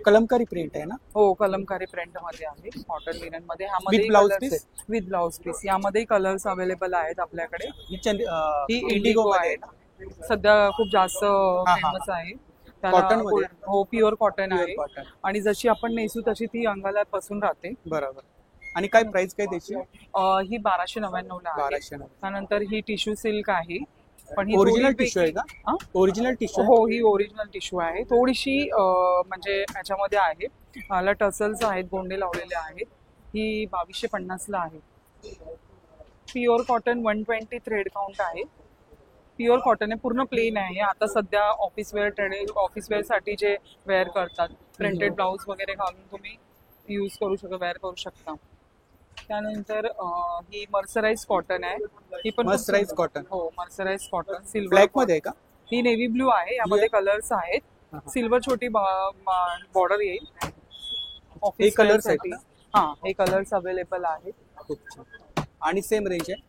कलमकारी प्रिंट आहे ना? हो, कलमकारी प्रिंट मध्ये आहे, कॉटन लिनन मध्ये. ह्यामध्ये With blouse piece? With blouse piece. यामध्ये कलर्स अवेलेबल आहेत आपल्याकडे. ही ही इंडिगो इंडिगो मध्ये आहे, सध्या खूप जास्त हा. फेमस आहे. Cotton मध्ये? हो, प्युअर कॉटन Pure आहे. cotton. आणि जशी आपण नेसू तशी ती अंगाला बसून राहते. बरोबर. आणि काय प्राइस काय त्याची? ही 1299 ला आहे. 1299. त्यानंतर ही टिश्यू सिल्क आहे, पण ही ओरिजिनल थोडी टिश्यू आहे का? हा? Original tissue? हो, ही ओरिजिनल टिश्यू आहे. थोडीशी म्हणजे याच्यामध्ये आहे, मला टसल्स आहेत, गोंडे लावलेले आहेत. ही 2250 ला आहे. प्युअर कॉटन 120 थ्रेड काउंट आहे. प्युअर कॉटन आहे, पूर्ण प्लेन आहे. आता सध्या ऑफिस वेअर साठी जे वेअर करतात, प्रिंटेड ब्लाउज वगैरे घालून तुम्ही यूज करू शकता, वेअर करू शकता. त्यानंतर ही मर्सराइज कॉटन आहे. ही पण मर्सराइज कॉटन? हो, मर्सराइज कॉटन सिल्वर. ब्लॅक मध्ये आहे का? ही नेव्ही ब्लू आहे, यामध्ये कलर्स आहेत. सिल्वर छोटी बॉर्डर येईल. हे कलर्स आहेत ना? हा, हे कलर्स अवेलेबल आहेत. खूप छान. आणि सेम रेंज आहे?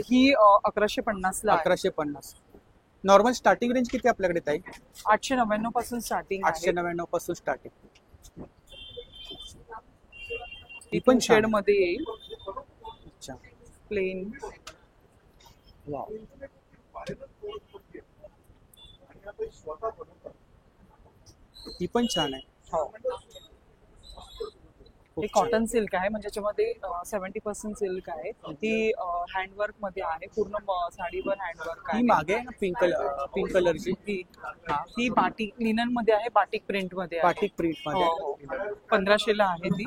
ही 1150 ला आहे. 1150. नॉर्मल स्टार्टिंग रेंज किती आपल्याकडे ताई? 899 पासून स्टार्टिंग आहे. 899 पासून स्टार्टिंग. ही पण शेड मध्ये येईल. अच्छा. प्लेन. ही पण छान आहे. हो, हे कॉटन सिल्क आहे, म्हणजे याच्यामध्ये 70% सिल्क आहे. ती हँडवर्क मध्ये आहे, पूर्ण साडीवर हँडवर्क ही आहे. मागे आहे ना पिंक कलरची, ही बाटिक लिनन मध्ये आहे, बाटिक प्रिंट मध्ये आहे. बाटिक प्रिंट मध्ये आहे. हो, 1500 ला आहे ती.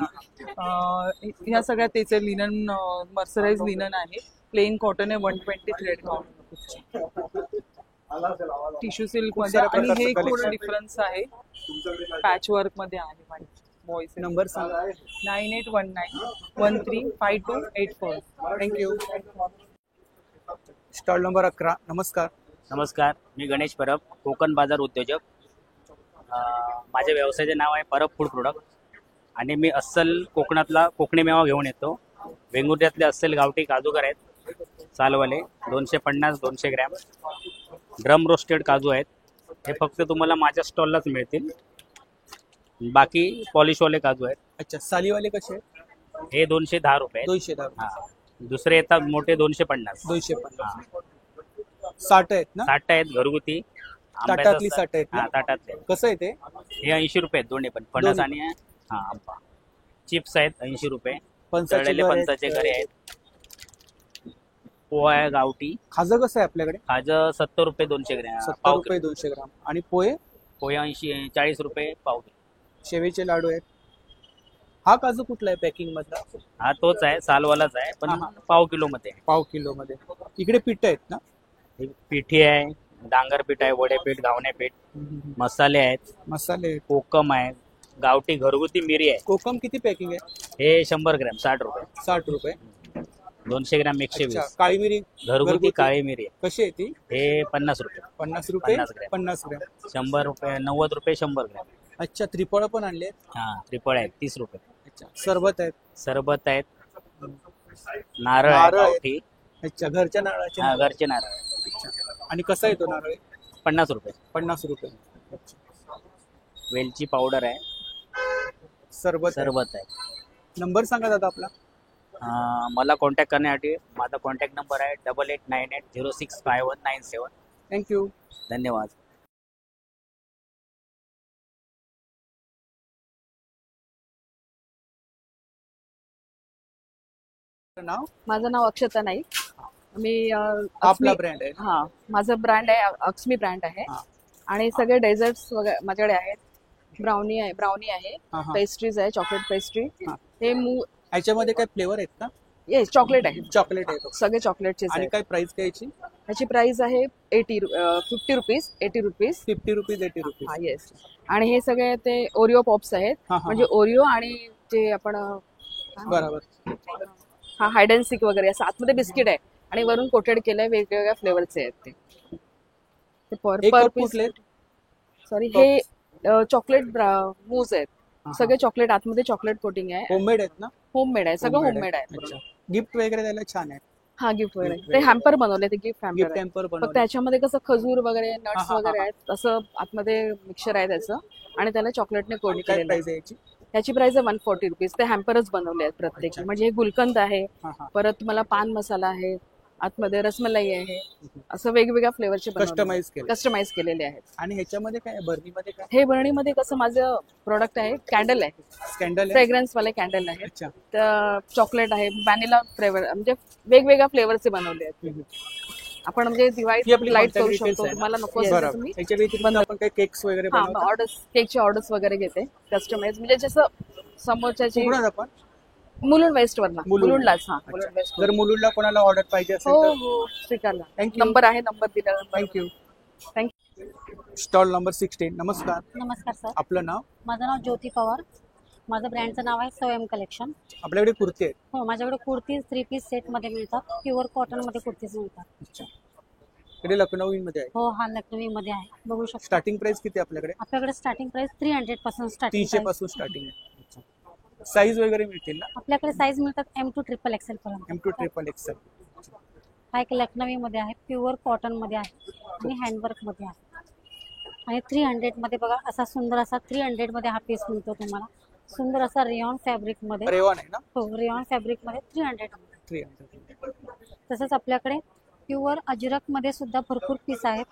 ह्या सगळ्या त्याचे लिनन, मर्सराइज लिनन आहे. प्लेन कॉटन आहे, 120 थ्रेड कॉटन. टिश्यू सिल्क मध्ये. साऱ्या आणि हे प्रकारचं थोडं collection. डिफरन्स आहे, पॅच वर्क मध्ये आहे. बॉयज नंबर सांगा. 9819135284. थँक्यू. Stall number 11. नमस्कार. नमस्कार, मी गणेश परब, कोकण बाजार उद्योजक. माझ्या व्यवसायाचे नाव आहे परब फूड प्रोडक्ट आणि मी अस्सल कोकणातला कोकणी मेवा घेऊन येतो. वेंगुर्ल्यातले अस्सल गावठी काजूगर आहेत, सालवाले 250 200 ग्रॅम. ड्रम रोस्टेड काजू आहेत, हे फक्त तुम्हाला माझ्या स्टॉललाच मिळतील. बाकी पॉलिशवाले काजू आहेत. अच्छा, सालीवाले कसे? हे 210 रुपये. 210. हा, दुसरे येतात मोठे 250. 250. 60 आहेत ना? 60 आहेत घरगुती. ताटातली 60 आहेत हा, ना? ताटातले. कसं आहे ते? हे 80 रुपये आहेत दोन्ही पण. फणस आणि हा आंबा. चिप्स आहेत 80 रुपये. फणसाचे तळलेले घरे आहेत. फणसाचे घरे आहेत. पोहा आहे गावठी. खाजं कसं आहे आपल्याकडे? खाजं 70 रुपये 200 ग्रॅम. 70 रुपये 200 ग्राम. आणि पोहे? पोहे 80 40 रुपये पाव. शेवेचे लाडू आहेत. हा काजू कुठला आहे पॅकिंग मधला? हा तोच आहे, सालवालाच आहे, पण हा. पाव किलो मध्ये आहे. पाव किलो मध्ये. इकडे पीठ आहेत ना? हे पिठी आहे, डांगर पीठ आहे, वडे पीठ, घावणे पीठ, मसाले आहेत, मसाले. कोकम आहे, गावठी घरगुती मिरी आहे. कोकम किती पॅकिंग आहे? हे 100 ग्रॅम 60 रुपये. 60 रुपये. 200 ग्रॅम अच्छा, 120. काळी मिरी घरगुती काळी मिरी आहे. कशी आहे ती? हे 50 रुपये. 50 रुपये. 50 ग्रॅम. 50 ग्रॅम. 100 रुपये 90 रुपये 100 ग्रॅम. अच्छा, त्रिफळ पण आणले. हा, त्रिफळ आहेत 30 रुपये. अच्छा, सरबत आहेत. सरबत आहेत, नारळ आहे नारळ आहेत. गावठी. अच्छा, घरच्या नारळाचे. हा, घरचे नारळ. अच्छा. आणि कसा येतो नारळ? 50 रुपये. 50 रुपये. अच्छा. वेलची पावडर आहे, सरबत. सरबत आहे. नंबर सांगा दादा आपला. मला कॉन्टॅक्ट करण्यासाठी माझा कॉन्टॅक्ट नंबर आहे 8898065197. थँक्यू. धन्यवाद. नाव? माझं नाव अक्षता नाईक. मी आपला ब्रँड आहे. हा, माझं ब्रँड आहे अक्ष्मी ब्रँड आहे. हा. आणि सगळे डेझर्ट्स वगैरे माझ्याकडे आहेत. ब्राउनी आहे, हा, हा. पेस्ट्रीज आहे, चॉकलेट पेस्ट्री. हा. हे याच्यामध्ये काय फ्लेवर आहेत का? येस, चॉकलेट आहे, चॉकलेट आहे. सगळे चॉकलेटचे आणि काय प्राइस काय याची? ह्याची प्राइस आहे 50 रुपीज, 80 रुपीज. 50 rupees 80 rupees. हा, येस. आणि हे सगळे ते ओरिओ पॉप्स आहेत, हा, हा, म्हणजे ओरिओ आणि ते आपण बरोबर. हा हाइड अँड सीक वगैरे असं आतमध्ये बिस्किट आहे आणि वरून कोटेड केलंय, वेगवेगळ्या फ्लेवरचे आहेत ते. एक पर कप पीस. कुठले? सॉरी, हे चॉकलेट मूज आहेत, हा. सगळे चॉकलेट आतमध्ये चॉकलेट कोटिंग आहे. होममेड आहेत ना? होममेड आहे, सगळं होममेड आहे. अच्छा. गिफ्ट वगैरे द्यायला छान आहे. हा, गिफ्ट वगैरे ते हॅम्पर बनवले, ते गिफ्ट गिफ्ट हॅम्पर. हॅम्पर फक्त बनवले. त्याच्यामध्ये कसं खजूर वगैरे नट्स हा, वगैरे हा. आहेत, असं आतमध्ये मिक्सचर आहे त्याचं, आणि त्याला चॉकलेटने कोट काय केलेलं प्राइस आहे. आहे याची? त्याची प्राइस आहे 140 रुपीज. ते हॅम्परच बनवले आहेत प्रत्येक. अच्छा. म्हणजे हे गुलकंद आहे, हा, हा. परत तुम्हाला पान मसाला आहे, आतमध्ये रसमलाई आहे, असं वेगवेगळ्या फ्लेवरचे कस्टमाइज केलं. कस्टमाइज केलेले आहेत. आणि ह्याच्यामध्ये काय आहे? बर्नीमध्ये काय? हे बरणीमध्ये कसं माझं प्रोडक्ट आहे, कॅन्डल आहे, स्कॅन्डल आहे. फ्रेग्रन्स वाले कॅन्डल आहे, अच्छा. तर चॉकलेट आहे, व्हॅनिला फ्लेवर, म्हणजे वेगवेगळ्या फ्लेवरचे बनवले आहेत. आपण म्हणजे ही दिवाळीत आपली लाईट contact करू details शकतो. आहे ना? तुम्हाला नको असेल तर बरोबर. तुम्ही याच्या व्यतिरिक्त आपण काही केक्स वगैरे हा, बनवतो? ऑर्डर्स, केकची ऑर्डर्स वगैरे घेते, कस्टमाइज, म्हणजे जसं समोरच्याची. कुठून आपण? मुलुंड वेस्ट वरना, मुलुंड. मुलुंडलाच. हा, अच्छा. मुलुंड वेस्ट. जर मुलुंडला कोणाला ऑर्डर पाहिजे असेल हो तर? हो, स्वीकारला. थँक्यू. नंबर आहे, नंबर दिला. थँक्यू. थँक्यू. Stall number 16. नमस्कार. नमस्कार सर, आपलं नाव? माझं नाव ज्योती पवार. माझं ब्रँडचं नाव आहे स्वयं कलेक्शन. आपल्याकडे कुर्ती आहेत. हो, माझ्याकडे कुर्तीज 3 पीस सेटमध्ये मिळतात, प्युअर कॉटनमध्ये कुर्तीज मिळतात. अच्छा. इकडे लखनऊ मध्ये आहे. हो, हा लखनवीमध्ये आहे, बघू शकता. स्टार्टिंग प्राइस किती आहे आपल्याकडे? आपल्याकडे स्टार्टिंग प्राइस 300 पासून स्टार्टिंग 300 पासून स्टार्टिंग आहे. साईज वगैरे मिळतील ना? आपल्याकडे साईज मिळतात M2 XXL पर्यंत. M2 XXL. हा एक लखनवीमध्ये आहे, प्युअर कॉटनमध्ये आहे आणि हँडवर्कमध्ये आहे. आणि 300 मध्ये बघा, असा सुंदर असा 300 मध्ये हा पीस मिळतो तुम्हाला. सुंदर असा रेयॉन फॅब्रिक मध्ये. रेवॉन आहे ना? हो, रेयॉन फॅब्रिक मध्ये 300. 300. तसंच आपल्याकडे प्युअर अजरक मध्ये सुद्धा भरपूर पीस आहेत.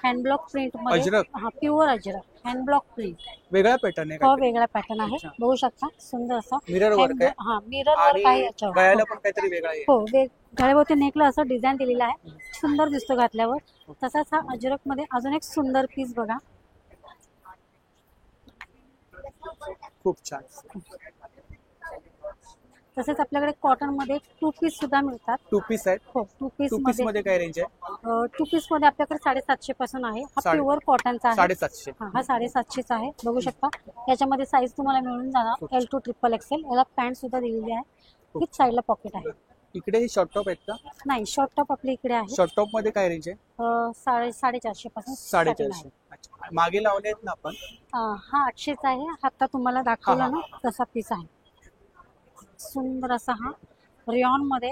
हँडब्लॉक प्रिंट मध्ये. अजरक? हा, प्युअर अजरक हँडब्लॉक प्रिंट. वेगळा पॅटर्न आहे हो, का? वेगळा पॅटर्न आहे. अच्छा. बघू शकता सुंदर असा मिरर वर्क आहे हा, मिरर वर्क आहे याच्यावर. गळ्याला पण काहीतरी वेगळा आहे. हो, गळ्यावरती नेकला असं डिझाईन दिलेला आहे. सुंदर दिसतो घातल्यावर. तसाच हा अजरक मध्ये अजून एक सुंदर पीस बघा. खूप छान. तसेच आपल्याकडे कॉटन मध्ये टू पीस सुद्धा मिळतात. टू पीस आहेत. हो, टू पीस टू पीस मध्ये मध्ये काय रेंज आहे? टू पीस मध्ये आपल्याकडे 750 पासून आहे. हा प्युअर कॉटनचा आहे. 750. हा 750 आहे. बघू शकता याच्यामध्ये साईज तुम्हाला मिळून जाणार L2 XXL. याला पॅन्ट सुद्धा दिलेली आहे. हीच साईडला पॉकेट आहे. इकडे हे शॉर्ट टॉप आहेत का? नाही, शॉर्ट टॉप आपल्या इकडे आहे. शॉर्ट टॉप मध्ये काय रेंज आहे? 450 पासून starting 450. अच्छा, मागे लावले आहेत ना आपण? हा 800चा आहे. आता तुम्हाला दाखवला ना तसा पीस आहे. सुंदर असा हा रियॉन मध्ये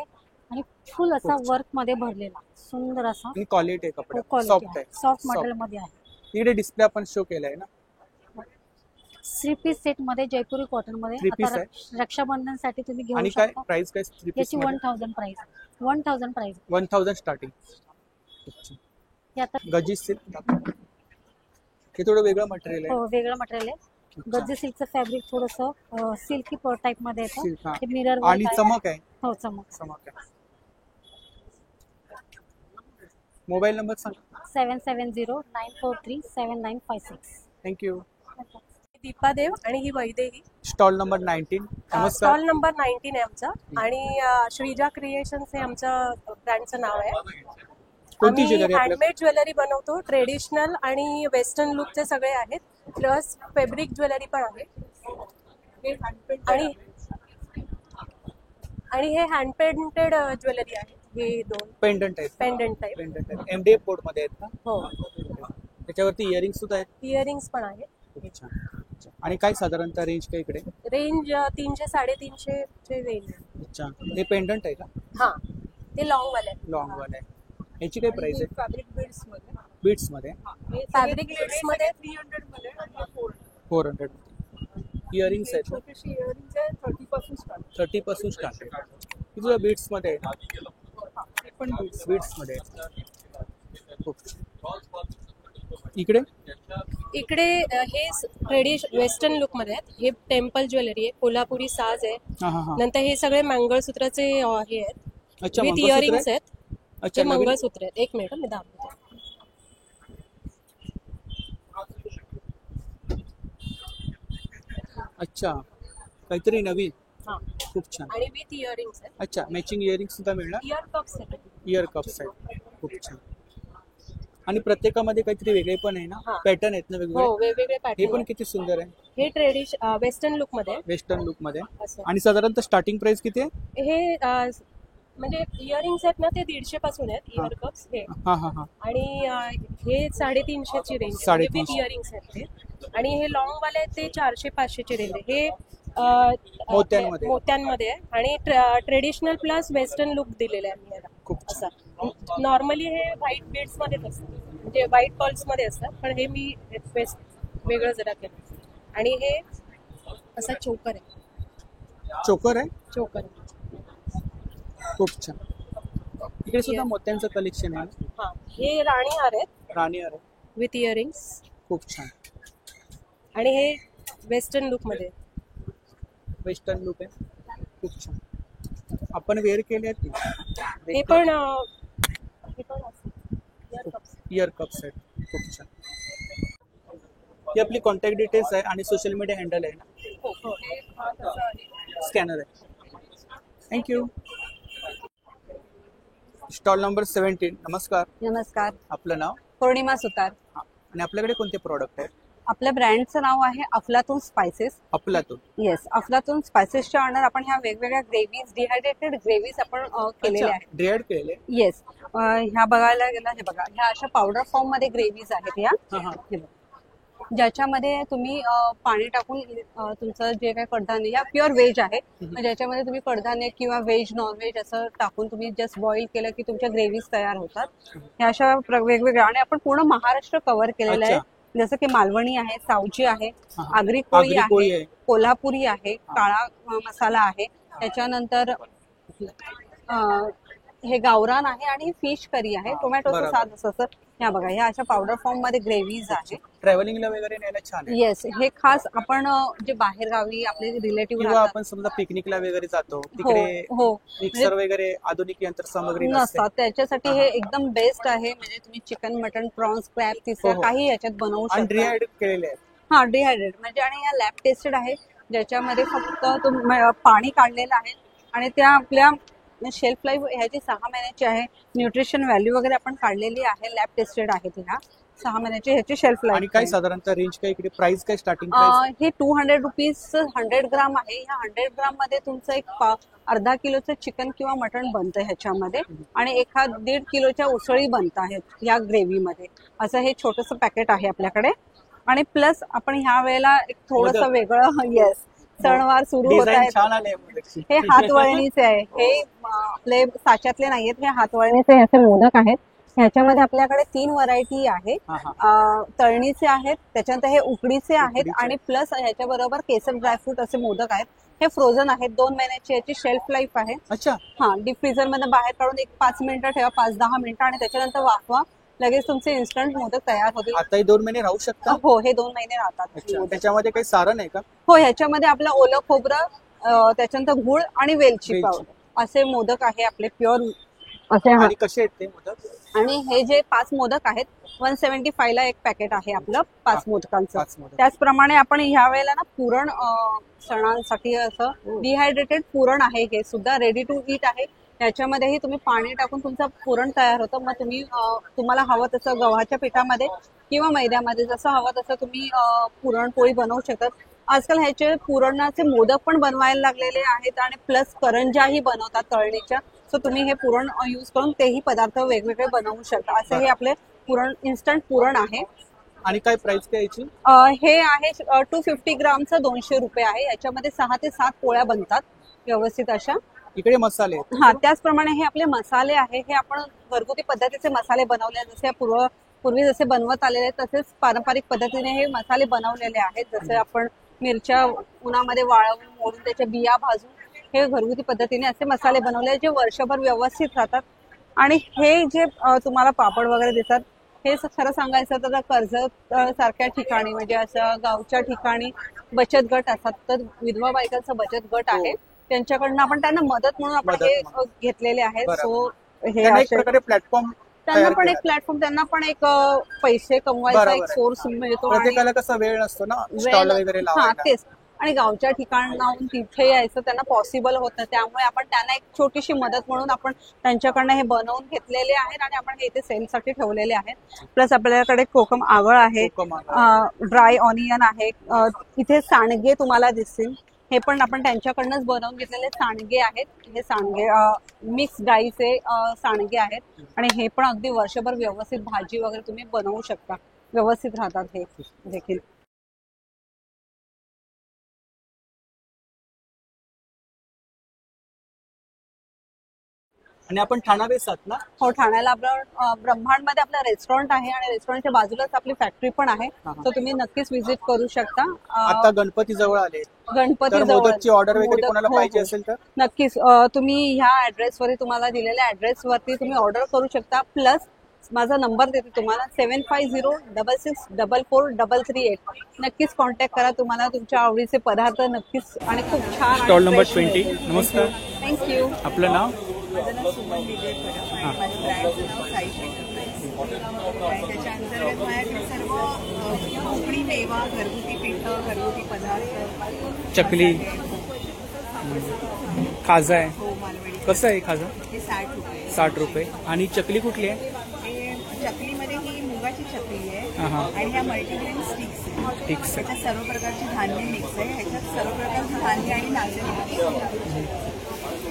आणि फुल असा वर्क मध्ये भरलेला सुंदर असा क्वालिटी आहे कपडा. क्वालिटी सॉफ्ट आहे. सॉफ्ट मटेरियल मध्ये आहे. इकडे डिस्प्ले आपण शो केलाय ना. 3 पीस सेट मध्ये जयपुरी कॉटन मध्ये. 3 piece आता रक्षाबंधन साठी तुम्ही घेऊ आणि काय शकता. प्राइस काय? 3 पीस याची 1000 प्राइस. 1000 प्राइस. 1000 स्टार्टिंग. हे आता गजी सिल्क हे थोडं वेगळं मटेरियल आहे. हो, वेगळं मटेरियल आहे. गज्जी सिल्कचं फॅब्रिक थोडंसं सिल्की टाइप मध्ये Silk, येतं. हा. ते मिरर आणि चमक आहे. हो, चमक. चमक आहे. मोबाईल नंबर सांग. 7709437956. थँक्यू. दीपा देव आणि ही वैदेही. Stall number 19. नमस्कार. स्टॉल नंबर 19 आहे आमचा आणि श्रीजा क्रिएशन्स हे आमचं ब्रँडचं नाव आहे. कोणती आम्ही ज्वेलरी हँडमेड ज्वेलरी बनवतो. ट्रेडिशनल आणि वेस्टर्न लुकचे सगळे आहेत. प्लस फॅब्रिक ज्वेलरी पण आहे. आणि हे हँड पेंटेड ज्वेलरी आहे. हे दोन पेंडंट आहेत. Pendant type. पेंडंट आहेत. MDF बोर्ड मध्ये आहेत का? हो, त्याच्यावरती इयरिंग सुद्धा आहेत. इयरिंग्स पण आहेत. अच्छा. आणि काय साधारणतः रेंज काय इकडे? रेंज 300-350 चे रेंज. अच्छा. हे पेंडंट आहे का? हा, ते लॉंग वाले आहेत. लॉंग वाला आहे. याची काय प्राइस आहे? फॅब्रिक बीड्स मध्ये. बीट्स मध्ये फॅब्रिक बीड्स मध्ये 300 मध्ये आणि 400. इयरिंग्स आहेत. छोटीशी इयरिंग्स आहे 30 पासून स्टार्ट. 30 पासून स्टार्ट आहे. हे तुझ्या बीट्स मध्ये आहे. हे पण बीट्स मध्ये आहे. इकडे हे वेस्टर्न लुक मध्ये आहेत. हे टेम्पल ज्वेलरी आहे. कोल्हापुरी साज आहे. नंतर हे सगळे मंगळसूत्राचे हे आहेत. अच्छा, विथ मंगळसूत्र इयरिंग्स आहेत. अच्छा, हे मंगळसूत्र आहेत. एक मिनिट मी दाखवते. अच्छा, काहीतरी नवीन. हा, खूप छान. आणि विथ इयरिंग्स आहेत. अच्छा, मॅचिंग इयरिंग सुद्धा मिळणार. इयर कप्स आहेत. इयर कप्स आहेत. खूप छान. आणि प्रत्येकामध्ये काहीतरी वेगळे पण आहे ना, पॅटर्न आहेत ना हो, वेगवेगळे. वेगवेगळे हे पॅटर्न. पण किती सुंदर आहे. हे वेस्टर्न लुक मध्ये आहे. वेस्टर्न लुक मध्ये. असं. आणि साधारणतः स्टार्टिंग प्राइस किती आहे? हे म्हणजे इयरिंग्स आहेत ना, ते 150 पासून आहेत. इयर कप्स हे. हा हा हा. आणि हे 350 ची रेंज. 350. विथ इयरिंग्स आहेत ते. आणि हे लॉंग वाले आहेत ते 400-500 ची रेंज आहे. हे मोत्यांमध्ये आहे. आणि ट्रेडिशनल प्लस वेस्टर्न लुक दिलेला आहे याला. खूप असा. नॉर्मली हे व्हाईट बीड्स मध्येच असतात, म्हणजे व्हाईट पर्ल्स मध्ये असतात. पण हे मी वेगळं जरा केलं. आणि हे असा चोकर आहे. चोकर आहे. चोकर. खूप छान. इकडे सुद्धा मोत्यांचं कलेक्शन आहे. हा, हे राणी हार आहेत. राणी हार विथ इयरिंग्स. खूप छान. आणि हे वेस्टर्न लुक मध्ये. वेस्टर्न लुक आहे. खूप छान. आपण वेअर केले आहेत. हे पण इयर कप्स आहेत. खूप छान. ही आपली कॉन्टॅक्ट डिटेल्स आहे आणि सोशल मीडिया हँडल आहे ना. स्कॅनर आहे. थँक्यू. Stall number 17. नमस्कार. नमस्कार. आपलं नाव? पौर्णिमा सुतार. आणि आपल्याकडे कोणते प्रोडक्ट आहेत? आपल्या ब्रँडचं नाव आहे अफलातून स्पायसेस. अफलातून. येस, अफलातून स्पायसेसच्या अंडर आपण ह्या वेगवेगळ्या ग्रेव्हीज, डिहायड्रेटेड ग्रेव्हीज आपण केलेल्या आहेत. डिहायड केले. येस. ह्या बघायला गेला, हे बघा, ह्या अशा पावडर फॉर्म मध्ये ग्रेव्हीज आहेत या. हे बघा, ज्याच्यामध्ये जस्ट पाणी टाकून तुमचं जे काही कडधान्य, या प्युअर व्हेज आहे, ज्याच्यामध्ये तुम्ही कडधान्य किंवा व्हेज नॉनव्हेज असं टाकून तुम्ही जस्ट बॉईल केलं की तुमच्या ग्रेव्हीज तयार होतात. ह्या अशा वेगवेगळ्या. आणि आपण पूर्ण महाराष्ट्र कव्हर केलेलं आहे. जसं की मालवणी आहे, सावजी आहे, आगरी कोळी आहे, कोल्हापुरी आहे, काळा मसाला आहे, त्याच्यानंतर हे गावरान आहे आणि फिश करी आहे. टोमॅटोचं बरोबर. साध असं ह्या बघा, ह्या अशा पावडर फॉर्म मध्ये ग्रेव्हीज आहे. ट्रॅव्हलिंगला वगैरे न्यायला छान आहे. येस, हे खास आपण जे बाहेर गावी आपले रिलेटिव्ह किंवा राहतात आपण समजा पिकनिकला वगैरे जातो तिकडे हो मिक्सर वगैरे आधुनिक यंत्रसामग्री नसते. नसतात, त्याच्यासाठी हे एकदम बेस्ट आहे. म्हणजे तुम्ही चिकन, मटन, प्रॉन्स, क्रॅब, हो, तिसऱ्या हो. काही याच्यात बनवू आणि शकता. डिहायड्रेट केलेले आहेत. हा, डिहायड्रेट म्हणजे, आणि या लॅब टेस्टेड आहे, ज्याच्यामध्ये फक्त पाणी काढलेलं आहे आणि त्या आपल्या शेल्फ लाईफ ह्याची 6 महिन्याची आहे. न्यूट्रिशन व्हॅल्यू वगैरे आपण काढलेली आहे, लॅब टेस्टेड आहे ती. ह्या 6 महिन्याची ह्याची शेल्फ आणि लाईफ. काय साधारणतः रेंज काय इकडे प्राइस काय स्टार्टिंग प्राइस? हे 200 रुपीज 100 ग्राम आहे. ह्या 100 ग्राम मध्ये तुमचं एक अर्धा किलोचं चिकन किंवा मटण बनतं ह्याच्यामध्ये, आणि 1.5 किलोच्या उसळी बनत आहेत या ग्रेव्हीमध्ये. असं हे छोटंसं पॅकेट आहे आपल्याकडे. आणि प्लस आपण ह्या वेळेला एक थोडंसं वेगळं, येस, सणवार सुरू होत डिझाईन आहेत. छान आले मोदकची. हे हातवळणीचे आहे, हे आपले साच्यातले नाहीयेत, हे हातवळणीचे असे मोदक आहेत. ह्याच्यामध्ये आपल्याकडे 3 व्हरायटी आहे. तळणीचे आहेत, त्याच्यानंतर हे उकडीचे आहेत, आणि प्लस ह्याच्या बरोबर केसर ड्रायफ्रूट असे मोदक आहेत. हे फ्रोझन आहेत, 2 महिन्याची याची शेल्फ लाईफ आहे. अच्छा. हा, डीप फ्रीझर मध्ये बाहेर काढून एक 5 मिनिटं ठेवा, 5-10 मिनिटं, आणि त्याच्यानंतर वाफवा, लगेच तुमचे इन्स्टंट मोदक तयार होतील. आताही 2 महिने राहू शकतात? हो, हे 2 महिने राहतात. अच्छा. त्याच्यामध्ये काही सारण आहे का? हो, ह्याच्यामध्ये आपलं ओलं खोबरं, त्याच्यानंतर गुळ आणि वेलची पावडर असे मोदक आहे आपले प्युअर असे. आणि कसे आहेत ते मोदक? आणि हे जे 5 मोदक आहेत, 175 ला एक पॅकेट आहे आपलं 5 मोदकांचं. त्याचप्रमाणे आपण ह्या वेळेला ना पुरण, सणांसाठी असं डिहायड्रेटेड पुरण आहे. हे सुद्धा रेडी टू ईट आहे. याच्यामध्येही तुम्ही पाणी टाकून तुमचं पुरण तयार होतं. मग तुम्ही तुम्हाला हवं तसं गव्हाच्या पिठामध्ये किंवा मैद्यामध्ये जसं हवं तसं तुम्ही पुरणपोळी बनवू शकतात. आजकाल ह्याचे पुरणाचे मोदक पण बनवायला लागलेले आहेत, आणि प्लस करंजाही बनवतात तळणीच्या. सो तुम्ही हे पुरण यूज करून तेही पदार्थ वेगवेगळे बनवू शकता. असे हे आपले पुरण, इन्स्टंट पुरण आहे. आणि काय प्राइस काय याची? हे आहे 250 ग्रामचं 200 रुपये आहे. याच्यामध्ये 6 ते 7 पोळ्या बनतात व्यवस्थित अशा. इकडे मसाले आहेत. हा, त्याचप्रमाणे हे आपले मसाले आहे. हे आपण घरगुती पद्धतीचे मसाले बनवले, जसे पूर्वी जसे बनवत आलेले आहेत तसेच पारंपरिक पद्धतीने हे मसाले बनवलेले आहेत. जसे आपण मिरच्या उन्हामध्ये वाळवून मोडून त्याच्या बिया भाजून हे घरगुती पद्धतीने असे मसाले बनवले जे वर्षभर व्यवस्थित राहतात. आणि हे जे तुम्हाला पापड वगैरे देतात, हे खरं सांगायचं तर कर्जत सारख्या ठिकाणी, म्हणजे असं गावच्या ठिकाणी बचत गट असतात, तर विधवा बायकांचा बचत गट आहे, त्यांच्याकडनं आपण त्यांना मदत म्हणून आपण हे घेतलेले आहेत. सो हे एक प्रकारे प्लॅटफॉर्म, त्यांना पण एक प्लॅटफॉर्म, त्यांना पण एक पैसे कमवायचा एक सोर्स मिळतो. प्रत्येकाला कसा वेळ नसतो ना स्टॉल वगैरे लावायला. तेच, आणि गावच्या ठिकाणाहून तिथे यायचं त्यांना पॉसिबल होतं. त्यामुळे आपण त्यांना एक छोटीशी मदत म्हणून आपण त्यांच्याकडनं हे बनवून घेतलेले आहेत, आणि आपण हे इथे सेलसाठी ठेवलेले आहेत. प्लस आपल्याकडे कोकम आवळ आहे, ड्राय ऑनियन आहे, इथे सांडगे तुम्हाला दिसतील, हे पण आपण त्यांच्याकडनंच बनवून घेतलेले सांडगे आहेत. हे सांडगे मिक्स डाळीचे सांडगे आहेत, आणि हे पण अगदी वर्षभर व्यवस्थित भाजी वगैरे तुम्ही बनवू शकता, व्यवस्थित राहतात हे देखील. आणि आपण ठाणा बेसात ना? हो, ठाण्याला आपलं ब्रह्मांडमध्ये आपलं रेस्टॉरंट आहे, आणि रेस्टॉरंटच्या बाजूलाच आपली फॅक्टरी पण आहे. तर तुम्ही नक्कीच व्हिजिट करू शकता. आता गणपती जवळ आले, गणपती जवळ मोदकची ऑर्डर वगैरे कोणाला पाहिजे असेल तर नक्कीच तुम्ही ह्या ऍड्रेसवरती, तुम्हाला दिलेल्या ऍड्रेसवरती तुम्ही ऑर्डर करू शकता. प्लस माझा नंबर देते तुम्हाला, 7506644338. नक्कीच कॉन्टॅक्ट करा. तुम्हाला तुमच्या आवडीचे पदार्थ नक्कीच आणि खूप छान. Stall number 20. नमस्कार, थँक्यू. आपलं नाव? सुमन विजय परब आहे. माझं ब्रँडचं नाव साई बेकरी आणि त्याच्या अंतर्गत माझ्याकडे सर्व कोकणी मेवा, घरगुती पिठं, घरगुती पदार्थ, चकली, खाजा आहे. हो, मालवणी. कसं आहे खाजा? हे 60 रुपये. 60 रुपये. आणि चकली कुठली आहे? हे चकलीमध्ये ही मुगाची चकली आहे, आणि ह्या मल्टीग्रेन स्टिक्स आहे. ह्याच्यात सर्व प्रकारची धान्य मिक्स आहे. ह्याच्यात सर्व प्रकारची धान्य आणि नाचणी.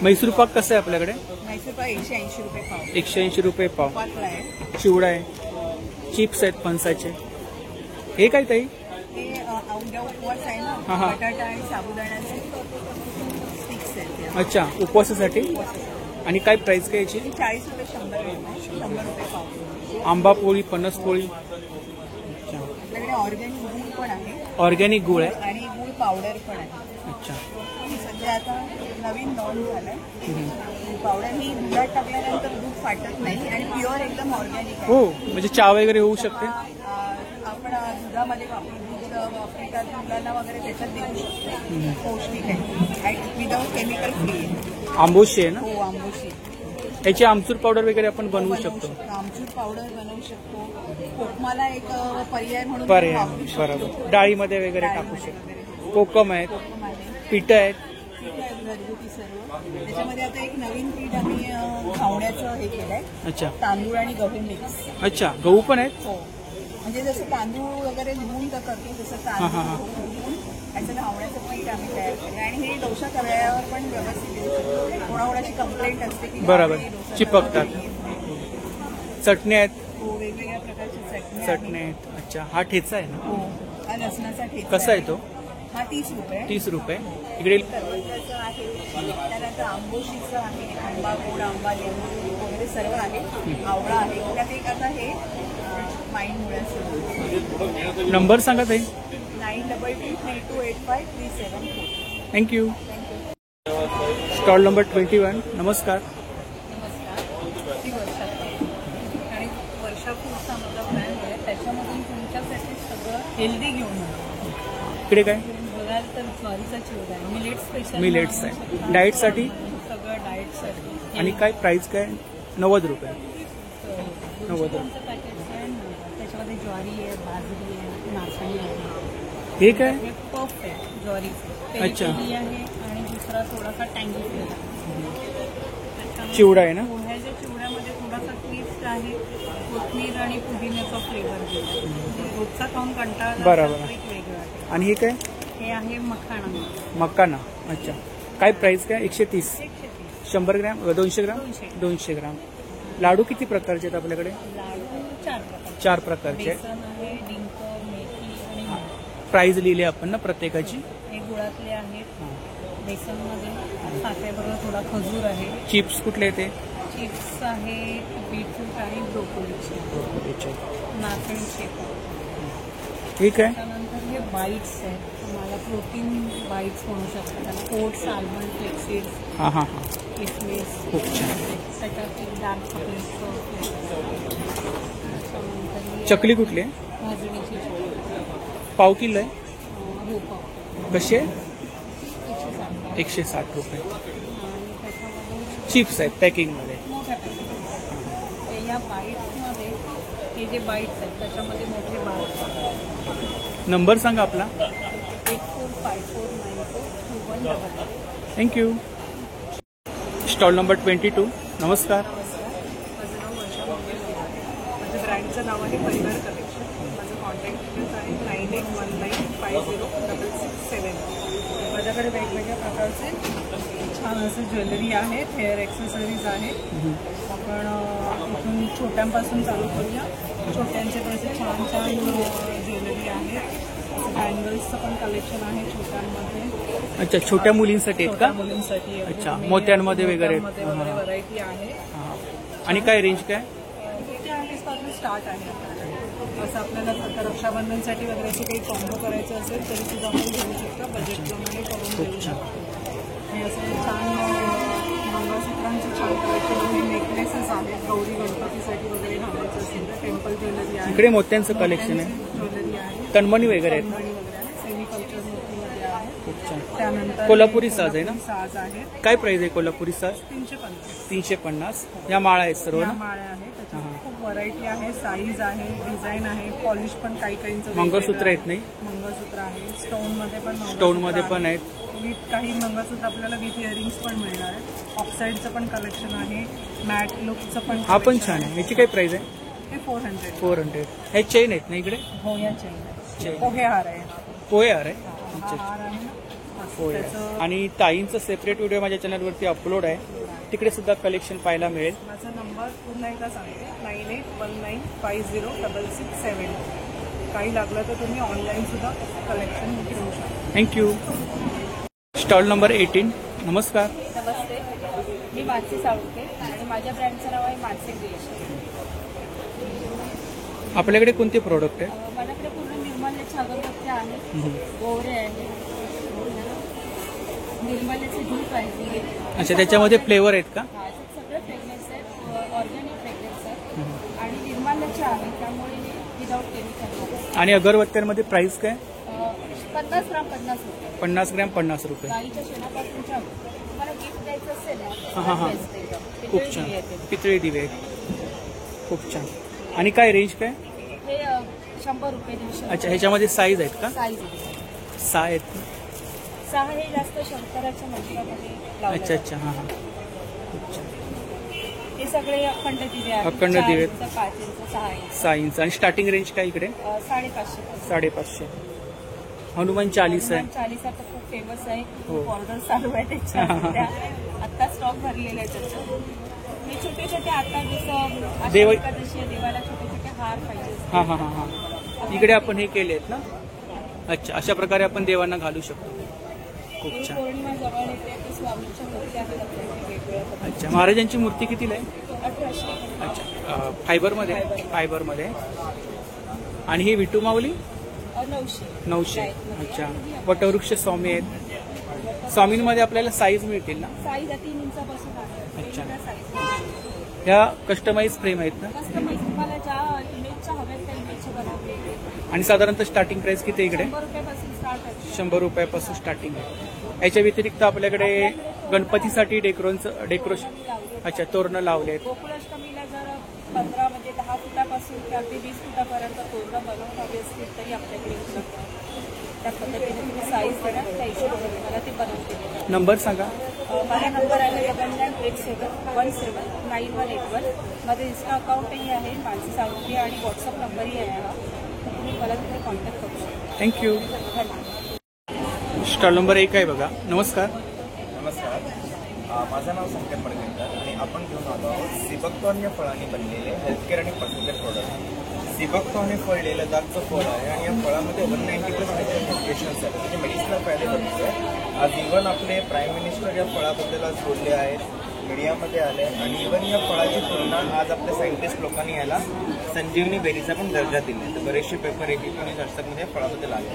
मैसूर पाक कसं आहे आपल्याकडे? मैसूर पाक 180 रुपये पाव. 180 रुपये पाव. पाकळा आहे, चिवडा आहे, चिप्स आहेत फणसाचे. हे काय ताई? हे उद्या उपवास आहे ना, बटाटा आणि साबुदाण्याचे स्टिक्स आहेत. अच्छा, उपवासासाठी. आणि काय प्राइस काय याची? 40 रुपये 100 रुपये पाव. आंबा पोळी, फणस पोळी. आपल्याकडे ऑर्गॅनिक गुळ पण आहे. ऑर्गॅनिक गुळ आहे, आणि गुळ पावडर पण आहे. अच्छा. ही सध्या आता नवीन लॉन्च झालंय. पावडर ही दुधात टाकल्यानंतर दूध फाटत नाही आणि प्युअर एकदम ऑर्गॅनिक आहे. हो, म्हणजे चहा वगैरे होऊ शकते. आपण दुधामध्ये वापरू, दूध वापरतात मुलांना वगैरे त्याच्यात देऊ शकतो. पौष्टिक आहे आणि विदाउट केमिकल फ्री आहे. आंबोशी आहे ना? हो, आंबोशी. याची आमचूर पावडर वगैरे आपण बनवू शकतो. आमचूर पावडर बनवू शकतो. कोकमाला एक पर्याय म्हणून पर्याय, वापरू शकतो. बरोबर. डाळीमध्ये वगैरे टाकू शकतो. कोकम आहेत, पीठ आहेत. घरगुती सर्व. त्याच्यामध्ये आता एक नवीन पीठ आम्ही खावण्याचं हे केलंय. अच्छा. तांदूळ आणि गहू मिक्स. अच्छा, गहू पण आहेत. हो, म्हणजे जसं तांदूळ वगैरे धुवून करतो तसं तांदूळ धुवून याचं धावण्याचं पीठ आम्ही तयार केलं आणि हे डोसा तव्यावर पण व्यवस्थित येऊ शकतो. कोणाकोणाची कंप्लेंट असते की बरोबर चिपकतात. चटणी आहेत. हो, वेगवेगळ्या प्रकारची चटणी आहेत. अच्छा, हा ठेचा आहे ना? हो, हा लसणाचा ठेचा. कसा आहे तो? हा 30 रुपये. 30 रुपये. इकडे करवंदाचं आहे, त्यानंतर आंबोशीचं आहे, आंबा गोड, आंबा लिंबू वगैरे सर्व आहे. आवळा आहे. त्यात एक आता हे माईन मुळ्याचं. नंबर सांगा ताई. 9232328537. थँक्यू. Stall number 21. नमस्कार. ती वर्षा आणि वर्षा फूडचा माझा ब्रँड आहे. त्याच्यामधून तुमच्यासाठी सगळं हेल्दी घेऊन आलो. इकडे काय बघाल तर ज्वारीचा चिवडा आहे, मिलेट स्पेशल. मिलेट्स आहे. डाएटसाठी सगळं डाएटसाठी. आणि काय प्राइस काय? 90 रुपये. 90 रुपये. पॅकेट्स आहे. त्याच्यामध्ये ज्वारी आहे, बाजरी आहे, नाचणी आहे. हे काय? पफ आहे ज्वारी. अच्छा. आहे आणि दुसरा थोडासा टँगी फ्लेवर. चिवडा आहे ना? पोह्याच्या चिवड्यामध्ये थोडासा ट्विस्ट आहे, कोथिंबीर आणि पुदिन्याचा फ्लेवर दिला. रोजचा खाऊन कंटाळा बरोबर. वेगळं आहे. आणि हे काय? हे आहे मखाणा. मकाना. अच्छा, काय प्राइस काय? 130. 100 ग्रॅम 200 ग्राम 200 ग्राम. लाडू किती प्रकारचे आहेत आपल्याकडे? लाडू 4 प्रकारचे आहेत. बेसन आहे, डिंक, मेथी आणि प्राइस लिहिले आपण ना प्रत्येकाची. हे गुळातले आहेत. बेसनमध्ये साखरेबरोबर थोडा खजूर आहे. चिप्स कुठले ते? चिप्स आहे, बीटरूट आणि ब्रोकोलीचे. नाचणीचे. ठीक आहे. त्यानंतर हे बाईट्स आहेत. तुम्हाला प्रोटीन बाईट्स म्हणू शकतात. त्याला ओट्स, आल्मंड, फ्लेक्सीड्स, हां हां किसमिस. खूप छान. त्याच्यात एक डार्क चॉकलेटचं. चकली कुठली आहे? भाजणीची चकली. पाव किलो आहे. हो, पाव. कशी आहे? 160. 160 रुपये. आणि त्याच्यामध्ये चिप्स आहेत पॅकिंगमध्ये. मोठ्या पॅकेट. या बाईट्समध्ये हे जे बाईट्स आहेत त्याच्यामध्ये मोठे बाईट्स. नंबर सांगा आपला. 84549421. थँक्यू. Stall number 22. नमस्कार. माझं नाव वर्षा मंगल आहे. माझ्या ब्रँडचं नाव आहे परिवार कलेक्शन. माझं कॉन्टॅक्ट डिटेल्स आहे 9819506667. माझ्याकडे वेगवेगळ्या प्रकारचे छान असे ज्वेलरी आहेत, हेअर एक्सेसरीज आहेत. आपण इथून छोट्यांपासून चालू करूया. छोट्यांचे पण असे छान छान ज्वेलरी आहेत. बँगल्सचं पण कलेक्शन आहे छोट्यांमध्ये. अच्छा, छोट्या मुलींसाठी आहेत का? मुलींसाठी. अच्छा, मोत्यांमध्ये वगैरे व्हरायटी आहे. आणि काय रेंज काय? 80 पासून स्टार्ट आहे. असं आपल्याला आता रक्षाबंधनसाठी वगैरे काही कॉम्बो करायचं असेल तरी सुद्धा आपण घेऊ शकतो. बजेटप्रमाणे करून देऊ शकतो. आणि असं छान मंगळसूत्रांचे छान कलेक्शन आहे. नेकलेसेस आहेत. गौरी गणपतीसाठी वगैरे घालायचं असेल तर टेम्पल ज्वेलरी आहे. इकडे मोत्यांचं कलेक्शन आहे. ज्वेलरी आहे. तन्मणी वगैरे आहेत. सेमी कल्चर मोतीमध्ये आहे. खूप छान. त्यानंतर कोल्हापुरी साज आहे ना? साज आहे. काय प्राइस आहे कोल्हापुरी साज? 350. 350. या माळा आहेत सर्व ना? माळ्या आहेत. त्याच्यात खूप व्हरायटी आहे, साईज आहे, डिझाईन आहे, पॉलिश पण काही काहींचं. मंगळसूत्र आहेत नाही? मंगळसूत्र आहे. स्टोनमध्ये पण स्टोनमध्ये पण आहेत. विथ काही मंगळसूत्र आपल्याला विथ इयरिंग्स पण मिळणार आहे. ऑक्साईडचं पण कलेक्शन आहे. मॅट लुकचं पण. हा पण छान आहे. याची काय प्राइस आहे? हे 400. 400. हे चेन आहेत ना इकडे? हो, या चेन. पोहे हार आहे. पोहे हार आहे. हार आहे. पोहे. आणि ताईंचं सेपरेट व्हिडिओ माझ्या चॅनलवरती अपलोड आहे. तिकडे सुद्धा कलेक्शन पाहायला मिळेल. माझा नंबर पुन्हा एकदा सांगते 9819506667. काही लागलं तर तुम्ही ऑनलाईन सुद्धा कलेक्शन घेऊ शकता. थँक्यू. Stall number 18. नमस्कार. नमस्ते, मी मानसी साळुंखे आणि माझ्या ब्रँडचं नाव आहे मानसी क्रिएशन. आपल्याकडे कोणते प्रोडक्ट आहे? माझ्याकडे पूर्ण निर्माल्याचे अगरबत्त्या आहेत, गोवरे आहेत, निर्मल्याचे धूप आहे. अच्छा, त्याच्यामध्ये फ्लेवर आहेत का? सगळे फ्रेग्रन्स आहेत, ऑर्गॅनिक फ्रेग्रन्स आहेत आणि निर्मल्याचे आहे, त्यामुळे विदाउट केमिकल. आणि अगरबत्त्यांमध्ये प्राइस काय? 50 ग्राम 50 रुपये. 50 ग्रॅम 50 रुपये. गाईच्या शेणापासूनच्या तुम्हाला गिफ्ट द्यायचं असेल ना, हां हां, खूप छान. पितळी दिवे आहेत, खूप छान. आणि काय रेंज काय? हे 100 रुपये 150. अच्छा, ह्याच्यामध्ये साईज आहेत का? साईज 6 आहेत. 6 हे जास्त शंकराच्या मंदिरामध्ये लावले अच्छा अच्छा, हां हां. हे सगळे अखंड दिवे आहेत. अखंड दिवे. 4 इंच, 5 इंच, 6 इंच. 6 इंच. आणि स्टार्टिंग रेंज काय इकडे? 550. 550. हनुमान चालीसा आहे. चालीसा तर खूप फेमस आहे, हो. खूप ऑर्डर चालू आहे त्याच्या. आता स्टॉक भरलेला आहे त्याचं. हे छोटे छोटे आता जसं देव एकादशी आहे, देवाला छोटे छोटे हार पाहिजे. हां हां हां हां. इकडे आपण हे केले आहेत ना. अच्छा, अशा प्रकारे आपण देवांना घालू शकतो. खूप छान. पौर्णिमा जवळ येते, तर स्वामींच्या मूर्ती आहेत आपल्याकडे वेगवेगळ्या. अच्छा, महाराजांची मूर्ती कितीला आहे? 1800. अच्छा, फायबरमध्ये. आणि ही विठू माऊली 900. अच्छा, वटवृक्ष स्वामी आहेत. स्वामींमध्ये आपल्याला साईज मिळतील ना? साईज 3 इंचापासून आहे. अच्छा. साईज ह्या कस्टमाइज फ्रेम आहेत ना? कस्टमाइज तुम्हाला ज्या इमेजच्या हव्यात त्या इमेजचे बनवले. आणि साधारणतः स्टार्टिंग प्राइस किती इकडे? 100 रुपयापासून स्टार्ट आहे. 100 रुपयापासून स्टार्टिंग आहे. याच्या व्यतिरिक्त आपल्याकडे गणपतीसाठी डेकोरेशन. अच्छा, तोरणं लावले आहेत. गोकुळाष्टमीला जर 15 म्हणजे 10 फुटापासून ते अगदी 20 फुटापर्यंत तोरणं बनवून हवे असतील तरी आपल्याकडे उपलब्ध आहे. त्या पद्धतीने तुम्ही साईज करा, त्या हिशोबाने तुम्हाला ते बनवून. नंबर सांगा. माझा नंबर आहे 9987179181. माझं इन्स्टा अकाउंटही आहे मानसी सावंगे आणि व्हॉट्सअप नंबरही आहे हा. तुम्ही मला तिथे कॉन्टॅक्ट करू शकता. थँक्यू. धन्यवाद. स्टॉल नंबर 1 आहे बघा. नमस्कार. नमस्कार, माझं नाव संकेत पडकेकर आणि आपण घेऊन आलो आहोत सिबकथॉर्न या फळांनी बनलेले हेल्थकेअर आणि पर्सनल केअर प्रोडक्ट. सिबकथॉर्न हे फळ लेलदारचं फळ आहे आणि या फळामध्ये 190+ न्यूट्रिशन्स आहेत, म्हणजे मेडिसिनल फायदे भरपूर आहे. आज इव्हन आपले प्राईम मिनिस्टर या फळाबद्दल आज बोलले आहेत, मीडियामध्ये आले आणि इव्हन या फळाची तुलना आज आपल्या सायंटिस्ट लोकांनी याला संजीवनी बेरीचा पण दर्जा दिला. तर बरेचसे पेपर एकीकडे दर्शकमध्ये या फळाबद्दल आले.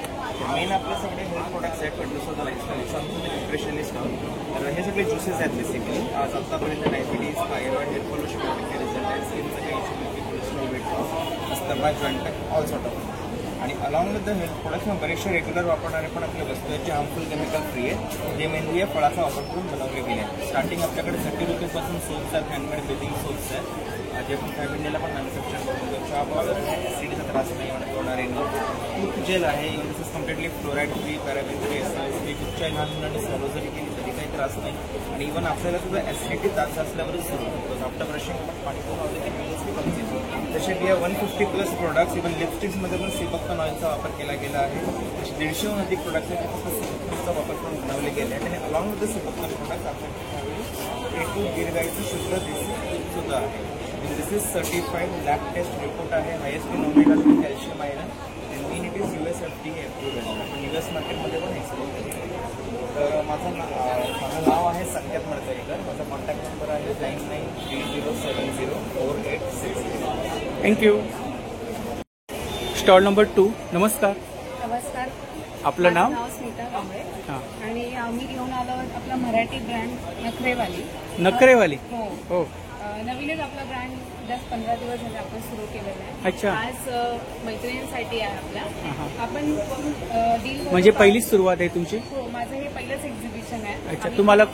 मेन आपले सगळे हेल्थ प्रोडक्ट्स आहेत, प्रोड्युसर लाईफस्टाईल आमचं न्यूट्रिशनिस्ट आहोत. तर हे सगळे ज्युसेस आहेत बेसिकली. आज आतापर्यंत diabetes, thyroid, hair pollution result आहे, स्किनचं काही issue, cholesterol, weight loss, asthma, joint pain, all sort of. आणि along with the health products बरेचसे रेग्युलर वापरणारे पण आपल्या वस्तू आहेत जे हार्मफुल केमिकल फ्री आहेत, जे मेनली या फळाचा वापर करून बनवले गेले आहेत. स्टार्टिंग आपल्याकडे 30 रुपीजपासून सोप्स आहेत, हँडमेड बेसिंग सोप्स आहेत, जे आपण फॅमिलीला पण मॅन्युफॅक्चर करून देऊ. चहा पावडर ॲसिडीचा त्रास नाही होणार नाही. टूथ जेल आहे, this is completely fluoride free, paraben free, SOS free. कुठच्या लहान मुलांनी सर्व जरी केली तरी काही त्रास नाही. आणि इव्हन आपल्याला सुद्धा ॲसिडिटी त्रास असल्यावरच सुरू होतो. आफ्टर ब्रशिंग आपण पाणी करून आवडते ते कमी. तसे बी 150+ प्रोडक्ट्स, इव्हन लिपस्टिक्समध्ये पण सिबकथॉर्न ऑइलचा वापर केला गेला आहे. असे 150हून अधिक प्रोडक्ट्स आहेत फक्त सिबकथॉर्नचा वापर करून बनवले गेले आहेत. आणि along with the seabuckthorn products आपल्याकडे A2 गिरगाईचं शुद्ध देशी सुद्धा आहे. This is certified lab test report आहे, हायेस्ट इन ओमेगा 3 कॅल्शियम आहे ना, आणि it is US FDA approved आहे. आपण US मार्केटमध्ये पण एक्सपोर्ट केले. तर माझं नाव आहे संकेत मडकरीकर. माझा कॉन्टॅक्ट नंबर आहे 9930704860. थँक्यू. Stall number 2. नमस्कार. नमस्कार. आपलं नाव? स्मिता कांबळे. हां. आणि आम्ही घेऊन आलो आपला मराठी ब्रँड नखरेवाली. नखरेवाली? हो हो. नवीनच आपला ब्रँड जस्ट 15 दिवस झाले आपण सुरू केलेला आहे. अच्छा. आज मैत्रिणींसाठी आहे आपला. आपण डील म्हणजे पहिलीच सुरुवात आहे तुमची? हो, माझं हे पहिलंच एक्झिबिशन आहे. अच्छा, तुम्हाला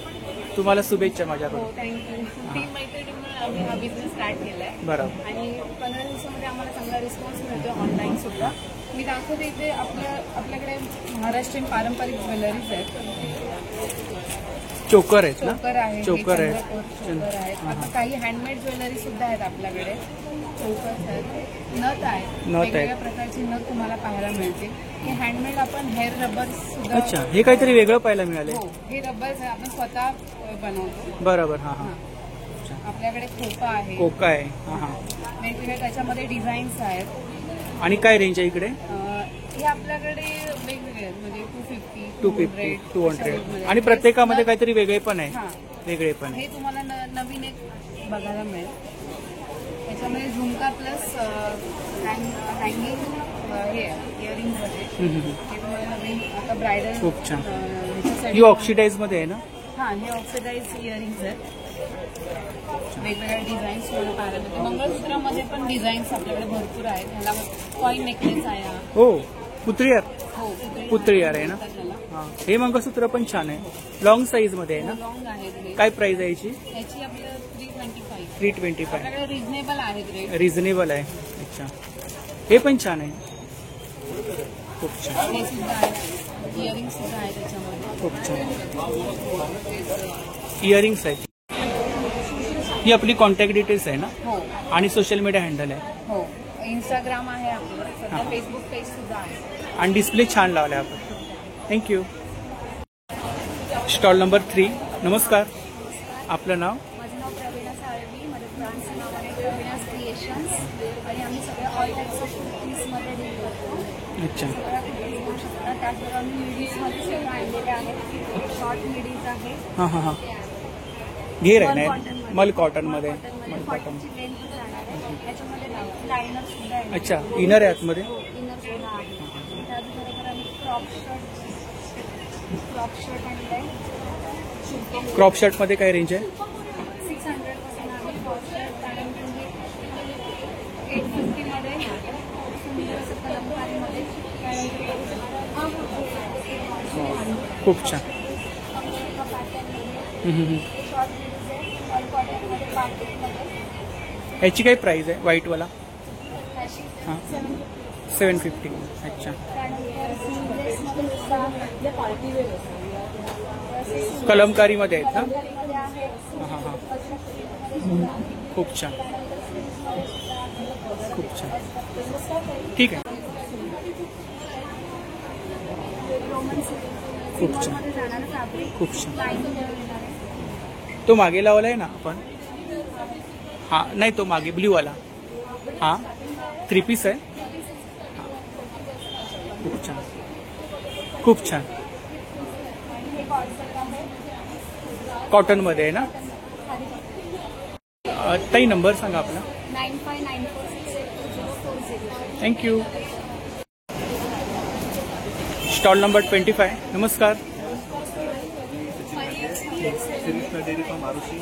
शुभेच्छा माझ्याकडून. हो, थँक्यू. टीम मैत्रिणींमुळे आम्ही हा बिझनेस स्टार्ट केलाय. बरोबर. आणि 15 दिवसामध्ये आम्हाला चांगला रिस्पॉन्स मिळतो ऑनलाईन सुद्धा. मी दाखवते इथे आपल्याकडे महाराष्ट्रीयन पारंपरिक ज्वेलरीज आहेत. चोकर आहेत ना? चोकर आहे, चोकर आहे, चोकर आहेत. आता काही हँडमेड ज्वेलरी सुद्धा आहेत आपल्याकडे. चोकर आहेत, नथ आहेत, वेगवेगळ्या प्रकारची नथ तुम्हाला पाहायला मिळतील. हे हँडमेड आपण हेअर रबर सुद्धा. अच्छा, हे काहीतरी वेगळं पाहायला मिळाले. हो, हे रबर आपण स्वतः बनवतो. बरोबर. हा हा. आपल्याकडे खोका आहे, कोका आहे. हा हा. वेगवेगळ्या त्याच्यामध्ये डिझाईन्स आहेत. आणि काय रेंज आहे इकडे? हे आपल्याकडे वेगवेगळे आहेत, म्हणजे 250, 200 आणि प्रत्येकामध्ये काहीतरी वेगळे पण आहे. वेगळे पण आहे. हे तुम्हाला नवीन एक बघायला मिळेल. त्याच्यामध्ये झुमका प्लस हँगिंग हे इयरिंग्स आहे. हे तुम्हाला नवीन आता ब्रायडल खूप छान ही ऑक्सिडाइज मध्ये आहे ना? हा, हे ऑक्सिडाइज इयरिंग्स आहेत. वेगवेगळ्या डिझाईन्स पाहायला मंगळसूत्रामध्ये पण डिझाईन्स आपल्याकडे भरपूर आहेत. ह्याला कॉइन नेकलेस आहे. हो, पुत्रीहार. हो, पुत्रीहार आहे ना? हा, हे मंगळसूत्र पण छान आहे. लॉंग साईज मध्ये आहे ना? लॉंग आहे. काय प्राइस आहे याची? याची आपल्याला 325. 325. आपल्याकडे रिझनेबल आहेत रेट. रिझनेबल आहे. अच्छा, हे पण छान आहे. खूप छान. हे सुद्धा आहे. इयरिंग सुद्धा आहे त्याच्यामध्ये. खूप छान इयरिंग्स आहेत. ही आपली कॉन्टॅक्ट डिटेल्स आहे ना? हो. आणि सोशल मीडिया हँडल आहे. हो, इंस्टाग्राम आहे आपलं. सध्या फेसबुक पेज सुद्धा आहे. आणि डिस्प्ले छान लावला आहे आपण. थँक्यू. Stall number 3. नमस्कार, आपलं नाव? माझं नाव प्रवीणा साळवी. माझ्या ब्रँडचं नाव आहे प्रवीणाज क्रिएशन्स आणि आम्ही सगळे ऑल टाईप्स ऑफ कुर्तीजमध्ये डील करतो. अच्छा. सगळ्या कुर्तीज घेऊ शकता. त्याचबरोबर आम्ही मिडीजमध्ये सगळं आणलेले आहेत. शॉर्ट मिडीज आहे. हां हां हां. घेर आहे ना? मल कॉटनमध्ये. मल कॉटन. लेंथ जाणार आहे. त्याच्यामध्ये लायनर सुद्धा आहे. अच्छा, इनर आहे आतमध्ये? इनर सुद्धा आहे. त्याचबरोबर आम्ही क्रॉप शर्ट आणलंय. क्रॉप शर्ट मध्ये काय रेंज आहे? 600 पासून आहे क्रॉप शर्ट. त्यानंतर हे 850 मध्ये सुंदर असं कलमकारीमध्ये. खूप छान. याची काय प्राइस आहे व्हाईटवाला? हां, 750. अच्छा. कलमकारीमध्ये आहेत ना? हां हां. खूप छान. खूप छान. ठीक आहे. खूप छान. खूप छान. तो मागे लावला आहे ना आपण? हां, नाही, तो मागे ब्ल्यूवाला. हां, 3 पीस आहे. खूप छान. खूप छान. कॉटनमध्ये आहे ना? ताई, नंबर सांगा आपला. 9594682040. थँक्यू. Stall number 25. नमस्कार. Dairy farm Arushi.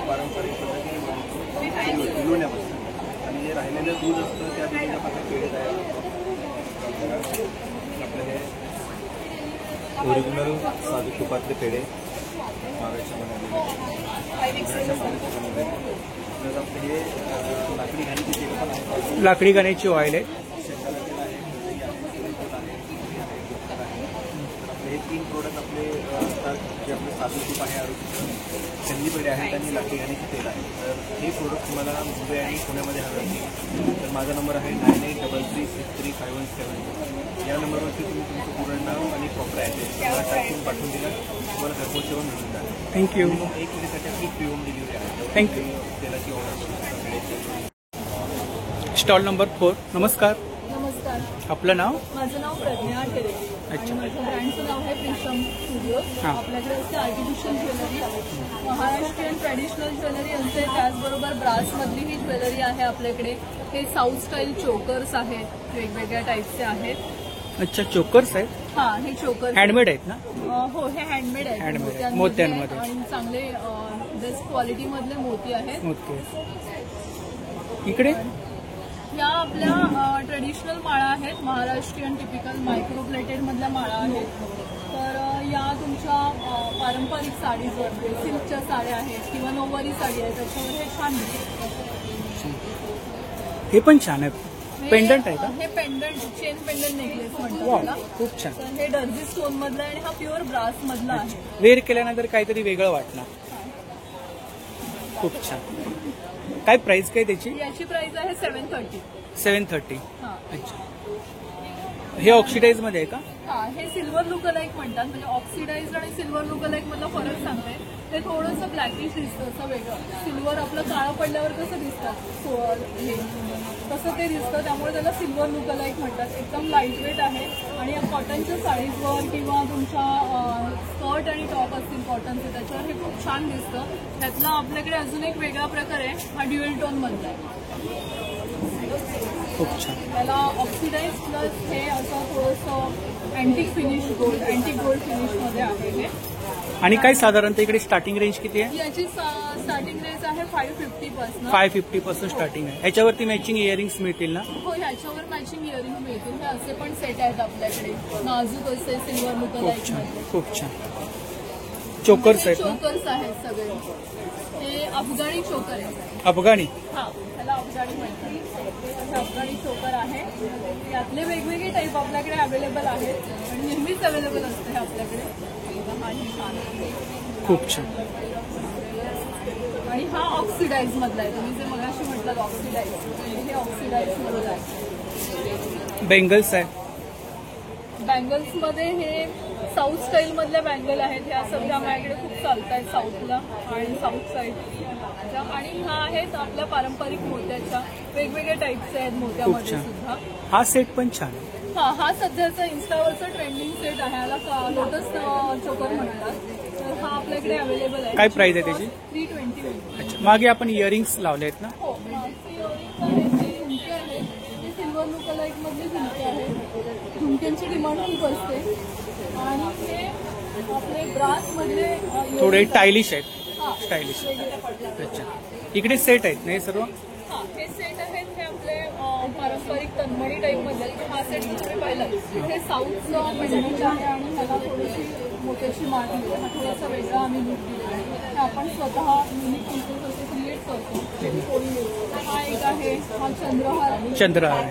पारंपरिक पद्धतीने आणि जे राहिलेलं दूध असतं त्या दूध आपल्या पेढे तयार आपलं हे ओरिजिनल साधू तुपातले पेढे माव्याचे बनवलेले. आपले हे लाकडी घाणीची तेल पण आहे. लाकडी घाण्याची ऑइल आहे. हे 3 प्रोडक्ट आपले असतात. जे आपले साधू तूप आहे, चंदी पेढे आहेत आणि लाकडी घाण्याचे तेल आहे. तर हे प्रोडक्ट तुम्हाला मुंबई आणि पुण्यामध्ये हवे असतील तर माझा नंबर आहे 9833635172. या नंबरवरती तुम्ही तुमचं पूर्ण नाव आणि प्रॉपर ॲड्रेस मला टाकून पाठवून दिला तुम्हाला घरपोच सेवा मिळून जाईल. थँक्यू. 1 मिनिटसाठी आपली फ्री होम डिलिव्हरी आहे. थँक्यू. तेलाची ऑर्डर करू शकता. Stall number 4. नमस्कार, नमस्कार. आपलं नाव? माझं नाव प्रज्ञा केरे. अच्छा. माझ्या ब्रँडचं नाव आहे प्रिशम स्टुडिओ. हां. आपल्याकडे असते artificial jewellery, Maharashtrian traditional jewellery असते. त्याचबरोबर ब्रासमधली ही ज्वेलरी आहे आपल्याकडे. हे साऊथ स्टाईल चोकर्स आहेत, वेगवेगळ्या टाईपचे आहेत. अच्छा, चोकर्स आहेत? हां, हे चोकर्स हँडमेड आहेत ना? हो, हे हँडमेड आहेत. हँडमेड, मोत्यांमध्ये. आणि चांगले बेस्ट क्वालिटी मधले मोती आहेत. मोती. इकडे या आपल्या ट्रेडिशनल माळा आहेत, महाराष्ट्रीयन टिपिकल मायक्रोप्लेटेड मधल्या माळा आहेत. तर या तुमच्या पारंपरिक साडीजवर सिल्कच्या साड्या आहेत किंवा नऊवारी साडी आहे त्याच्यावर हे छान दिसतं. हे पण छान आहे. पेंडंट आहे का? हे पेंडंट, चेन पेंडंट नेकलेस म्हणतात वाव, त्याला. खूप छान. तर हे डर्जी स्टोन मधलं आहे आणि हा प्युअर ब्रास मधला आहे. वेअर केल्यानंतर काहीतरी वेगळं वाटणार. खूप छान. काय प्राइस काय त्याची? याची प्राइस आहे 730. 730. हां. अच्छा. हे ऑक्सिडाइज मध्ये आहे का? हा, हे सिल्वर लुकलाईक म्हणतात. म्हणजे ऑक्सिडाइज आणि सिल्वर लुकलाईक मधला फरक सांगते. ते थोडंसं ब्लॅकिश दिसतं असं वेगळं. सिल्वर आपलं काळं पडल्यावर कसं दिसतं हे तसं ते दिसतं, त्यामुळे त्याला सिल्वर लुकलाईक म्हणतात. एकदम लाईट वेट आहे आणि या कॉटनच्या साडीजवर किंवा तुमच्या स्कर्ट आणि टॉप असतील कॉटनचे त्याच्यावर हे खूप छान दिसतं. त्यातला आपल्याकडे अजून एक वेगळा प्रकार आहे, हा ड्युएल टोन मधला आहे. खूप छान. त्याला ऑक्सिडाइज प्लस हे असं थोडंसं antique finish gold, antique gold फिनिशमध्ये आहे हे. आणि काय साधारणतः इकडे स्टार्टिंग रेंज किती आहे? याची स्टार्टिंग रेंज आहे 550 पासून. 550 पासून स्टार्टिंग आहे. ह्याच्यावरती मॅचिंग इयरिंग्स मिळतील ना? हो, ह्याच्यावर मॅचिंग इयरिंग मिळतील. हे असे पण सेट आहेत आपल्याकडे, नाजूक असे सिल्वर लुकलाइक मध्ये. खूप छान. चोकर्स आहेत ना? चोकर्स आहेत सगळे. हे अफगाणी चोकर आहे. अफगाणी? हा, त्याला अफगाणी म्हणतात. अफगाणी चोकर आहे. यातले वेगवेगळे टाईप आपल्याकडे अवेलेबल आहेत आणि नेहमीच अवेलेबल असते आपल्याकडे. खूप छान. आणि हा ऑक्सिडाइज मधला आहे. तुम्ही जे मगाशी म्हटलं ऑक्सिडाइज, हे ऑक्सिडाइज मधलं आहे. बेंगल्स आहे. बँगल्स मध्ये हे साऊथ स्टाईल मधल्या बँगल आहेत. ह्या सगळ्या माझ्याकडे खूप चालत आहेत साऊथला आणि साऊथ साईडच्या. आणि हा आहेत आपल्या पारंपरिक मोत्याच्या वेगवेगळ्या टाईपचे आहेत मोत्यामध्ये सुद्धा. हा सेट पण छान आहे. हा सध्याचा इन्स्टावरचा ट्रेंडिंग सेट आहे. याला लोटस चोकर म्हणतात. तर हा आपल्याकडे अवेलेबल आहे. काय प्राइस आहे त्याची? 320. अच्छा. मागे आपण इयरिंग्स लावले आहेत ना? हो, झुमके आहेत. हे सिल्वर लुकलाइक मधले झुमके आहेत. झुमक्यांची डिमांड खूप असते. आणि हे आपले ब्रास मधले थोडे स्टायलिश आहेत. स्टायलिश. अच्छा. इकडे सेट आहेत ना हे सर्व? हा, हे सेट आहेत. हे आपले पारंपरिक तन्मणी टाईप मध्ये. हा सेट तुम्ही पाहिला, हे साऊथचं पेंडंट आहे आणि ह्याला थोडीशी मोत्याची मान आहे. हा थोडासा वेगळा आम्ही लुक दिला आहे. हे आपण स्वतः युनिक पीसेस असे क्रिएट करतो. हा एक आहे. हा चंद्रहार.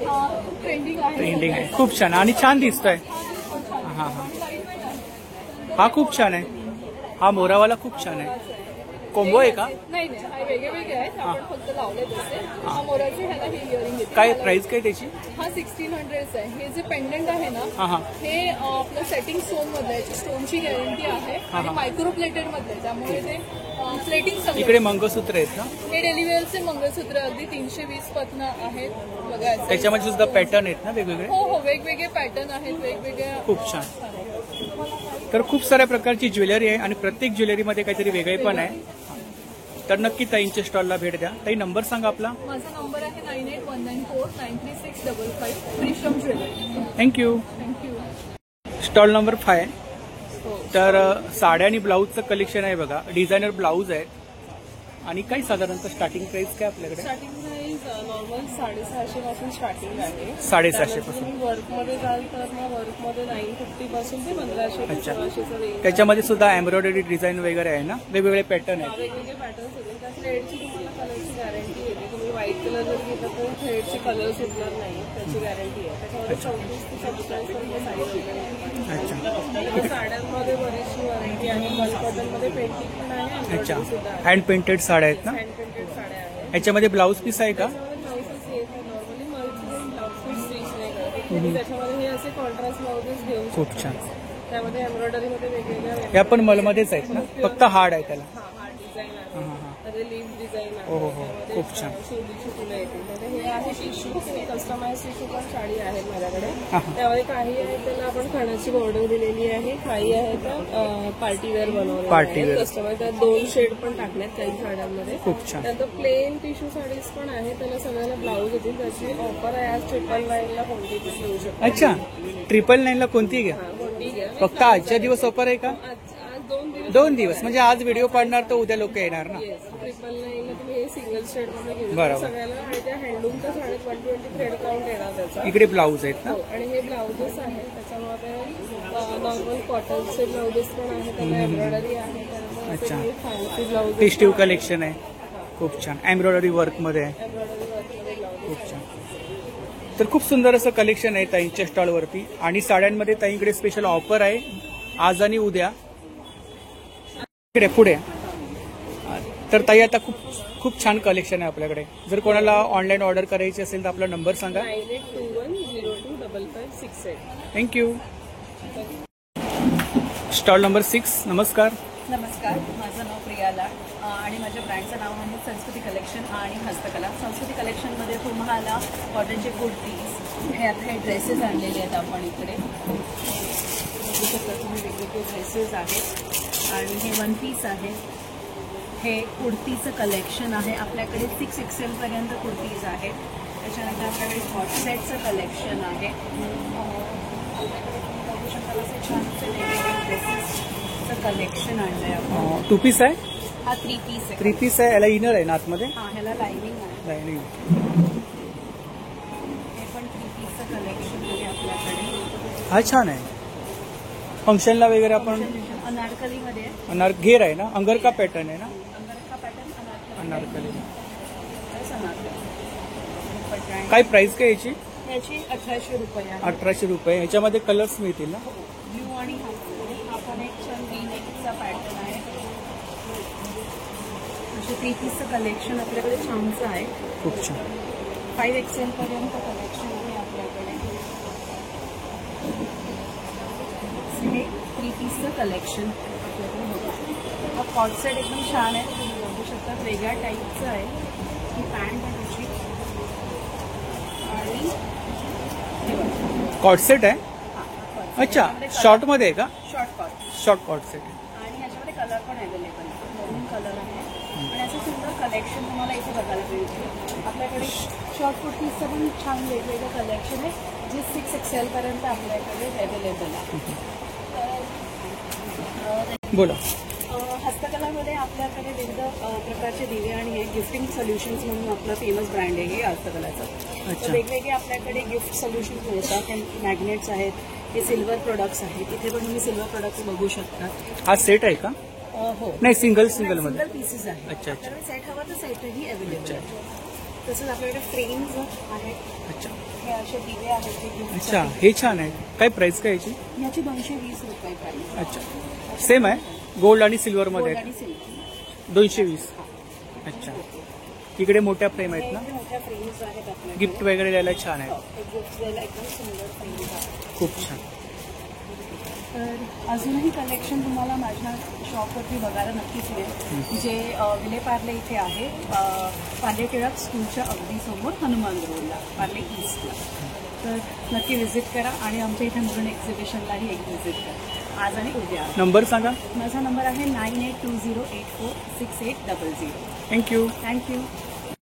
हा ट्रेंडिंग आहे. खूप छान आणि छान दिसतोय. हा. हा खूप छान आहे. हा मोरावाला खूप छान आहे. कोंबो आहे का? नाही, हा वेगळे आहेत. आपण फक्त लावले तसे. हा मोराचे ह्याला हे इयरिंग येते. काय प्राइस काय त्याची? हा 1600 आहे. हे जे पेंडंट आहे ना, हे आपलं सेटिंग स्टोन मध्ये आहे. स्टोनची गॅरंटी आहे आणि मायक्रो प्लेटेड मध्ये, त्यामुळे ते प्लेटिंग. इकडे मंगळसूत्र आहेत ना? हे डेलिव्हरचे मंगळसूत्र अगदी 320 पत्न आहेत. बघा, त्याच्यामध्ये सुद्धा पॅटर्न आहेत ना वेगवेगळे? हो, वेगवेगळे पॅटर्न आहेत. वेगवेगळ्या. खूप छान. तर खूप साऱ्या प्रकारची ज्वेलरी आहे आणि प्रत्येक ज्वेलरीमध्ये काहीतरी वेगळे पण आहे. तर नक्की ताईंच्या स्टॉलला भेट द्या. ताई, नंबर सांगा आपला. माझा नंबर आहे 9819493655. प्रिशम ज्वेलरी. थँक्यू. Stall number 5. तर साड्या आणि ब्लाऊजचं कलेक्शन आहे बघा. डिझायनर ब्लाऊज आहेत. आणि काही साधारणतः स्टार्टिंग प्राइस काय आपल्याकडे? स्टार्टिंग प्राइस नॉर्मल 650 पासून स्टार्टिंग आहे. 650 पासून. वर्कमध्ये जाल तर मग वर्कमध्ये 950 पासून ते 1500 ते 1600 रेंज. त्याच्यामध्ये सुद्धा एम्ब्रॉयडरी डिझाईन वगैरे आहे ना? वेगवेगळे पॅटर्न आहेत. वेगवेगळे पॅटर्न्स होते. त्या थ्रेडची तुम्हाला कलरची गॅरंटी येते. तुम्ही व्हाईट कलर जर घेतला तर थ्रेडचे कलर सुटणार नाही, त्याची गॅरंटी आहे. त्याच्यामध्ये 34 ते 47 पर्यंत साईज वगैरे. साड्यांमध्ये बरीचशी व्हरायटी आहे. मल कॉटनमध्ये पेंटिंग पण आहे. अच्छा. हँड पेंटेड साड्या आहेत ना? हँड पेंटेड साड्या आहेत. याच्यामध्ये ब्लाऊज पीस आहे का? ब्लाऊजेस येत आहे. Normally multi blouse piece stitch नाही करत. त्याच्यामध्ये हे असे कॉन्ट्रास्ट ब्लाऊजेस घेऊन. खूप छान. त्यामध्ये एम्ब्रॉयडरीमध्ये वेगवेगळ्या. या पण मलमध्येच आहेत ना? फक्त हार्ड आहे त्याला? हार्ड डिझाईन आहे. लीफ डिझाईन आहे. हो. खूप छान. शिवलीची फुलं येतील. हे आहे टिश्यू. कस्टमाइज टिश्यू पण साडी आहेत माझ्याकडे. त्यामध्ये काही आहे त्याला आपण खणाची बॉर्डर दिलेली आहे. काही आहे तर पार्टीवेअर बनवले. कस्टमाइज त्यात 2 शेड पण टाकल्यात काही साड्यांमध्ये. खूप छान. त्यानंतर प्लेन टिश्यू साडीज पण आहे. त्याला सगळ्यांना ब्लाऊज येतील. त्याची ऑफर आहे आज 999 कोणती टिश्यू घेऊ शकतो. अच्छा. 999 कोणती घ्या? कोणती घ्या. फक्त आजच्या दिवस ऑफर आहे का? 2 दिवस म्हणजे आज व्हिडिओ पाडणार तर उद्या लोक येणार ना? 999 तुम्ही हे सिंगल स्टेट मध्ये घेऊ. बरोबर. सगळ्याला हँडलूमच्या साड्यात 120 थ्रेड काउंट येणार त्याचा. इकडे ब्लाऊज आहेत ना? आणि हे ब्लाउजेस आहेत. त्याच्यामध्ये नॉर्मल कॉटनचे ब्लाउजेस पण आहेत. त्याला एम्ब्रॉयडरी आहे. अच्छा. Fancy blouse. फेस्टिव्ह कलेक्शन आहे. खूप छान. एम्ब्रॉयडरी वर्क मध्ये आहे. खूप छान. तर खूप सुंदर असं कलेक्शन आहे ताईंच्या स्टॉलवरती. आणि साड्यांमध्ये ताईंकडे स्पेशल ऑफर आहे आज आणि उद्या. इकडे पुढे. तर ताई आता खूप छान कलेक्शन आहे आपल्याकडे. जर कोणाला ऑनलाईन ऑर्डर करायची असेल तर आपला नंबर सांगा. 9821025568. थँक्यू. Stall number 6. नमस्कार. नमस्कार. माझं नाव प्रिया लाड आणि माझ्या ब्रँडचं नाव आहे संस्कृती कलेक्शन आणि हस्तकला. संस्कृती कलेक्शनमध्ये तुम्हाला कॉटनचे कुर्तीज, हे ड्रेसेस आणलेले आहेत आपण इकडे. बघू शकता तुम्ही वेगवेगळे ड्रेसेस आहेत. आणि हे 1 पीस आहे. हे कुर्तीचं कलेक्शन आहे आपल्याकडे. 6XL पर्यंत कुर्तीज आहेत. त्याच्यानंतर आपल्याकडे हॉट सेटचं कलेक्शन आहे. बघू शकता असं छान वेगवेगळे ड्रेसेसचं कलेक्शन आणलंय आपण. 2 पीस आहे, हा 3 पीस आहे. 3 पीस आहे. याला इनर आहे ना आतमध्ये, हा ह्याला लाईनिंग आहे. लाईनिंग. हे पण 3 पीसचं कलेक्शन आहे आपल्याकडे. हा छान आहे, फंक्शनला वगैरे आपण. अनारकलीमध्ये आहे. घेर आहे ना, अंगर का पॅटर्न आहे ना, अंगरखा पॅटर्न अनारकली. अनारकली. काय प्राइस काय याची? याची 1800 रुपये आहे. 1800 रुपये. याच्यामध्ये कलर्स मिळतील ना? ब्ल्यू आणि हा पण एक छान V-नेकचा पॅटर्न आहे. असे 3 पीसचं कलेक्शन आपल्याकडे छानचं आहे. खूप छान. 5XL पर्यंत कलेक्शन आहे आपल्याकडे. हे 3 पीसचं कलेक्शन आपल्याकडे बघू शकतो. हा कॉट सेट एकदम छान आहे, तुम्ही बघू शकता. वेगळ्या टाईपचं आहे. ही पॅन्ट आहे त्याची. आणि कॉट सेट आहे. अच्छा, शॉर्ट मध्ये आहे का? शॉर्ट कॉट सेट आहे. आणि ह्याच्यामध्ये कलर पण अवेलेबल आहे. मरून कलर आहे आणि असं सुंदर कलेक्शन तुम्हाला इथे बघायला मिळते. आपल्याकडे शॉर्ट कुर्तीजचं पण छान वेगवेगळं कलेक्शन आहे, जे 6XL पर्यंत आपल्याकडे अवेलेबल आहे. बोला. हस्तकलामध्ये आपल्याकडे विविध प्रकारचे दिवे आणि हे गिफ्टिंग सोल्युशन्स म्हणून आपला फेमस ब्रँड आहे हे हस्तकलाचं. तर वेगवेगळे आपल्याकडे गिफ्ट सोल्युशन्स मिळतात. हे मॅग्नेट्स आहेत, हे सिल्वर प्रोडक्ट्स आहेत. इथे पण तुम्ही सिल्वर प्रोडक्ट्स बघू शकता. हा सेट आहे का? हो, नाही, सिंगल मध्ये. सिंगल पीसेस आहे. अच्छा अच्छा. सेट हवा तर सेटही अवेलेबल आहे. तसंच आपल्याकडे फ्रेम्स आहेत. अच्छा. हे असे दिवे आहेत ते गिफ्ट. अच्छा, हे छान आहे. काय प्राइस काय याची? याची 220 रुपये प्राइस. अच्छा, सेम आहे. गोल्ड आणि सिल्वर मध्ये आणि सिल्वर. 220. अच्छा. तिकडे मोठ्या फ्रेम आहेत ना, मोठ्या फ्रेम्स आहेत आपल्याकडे. गिफ्ट वगैरे द्यायला छान आहे. गिफ्ट द्यायला एकदम सुंदर फ्रेम्स आहेत. खूप छान. तर अजूनही कलेक्शन तुम्हाला माझ्या शॉपवरती बघायला नक्कीच मिळेल, जे विलेपार्ले इथे आहे. पार्ले टिळक स्कूलच्या अगदी समोर हनुमान रोडला, पार्ले ईस्टला. तर नक्की व्हिजिट करा आणि आमच्या इथे मुरुड एक्झिबिशनलाही एक व्हिजिट करा आज आणि उद्या. नंबर सांगा. माझा नंबर आहे 9820846800. थँक्यू. थँक्यू.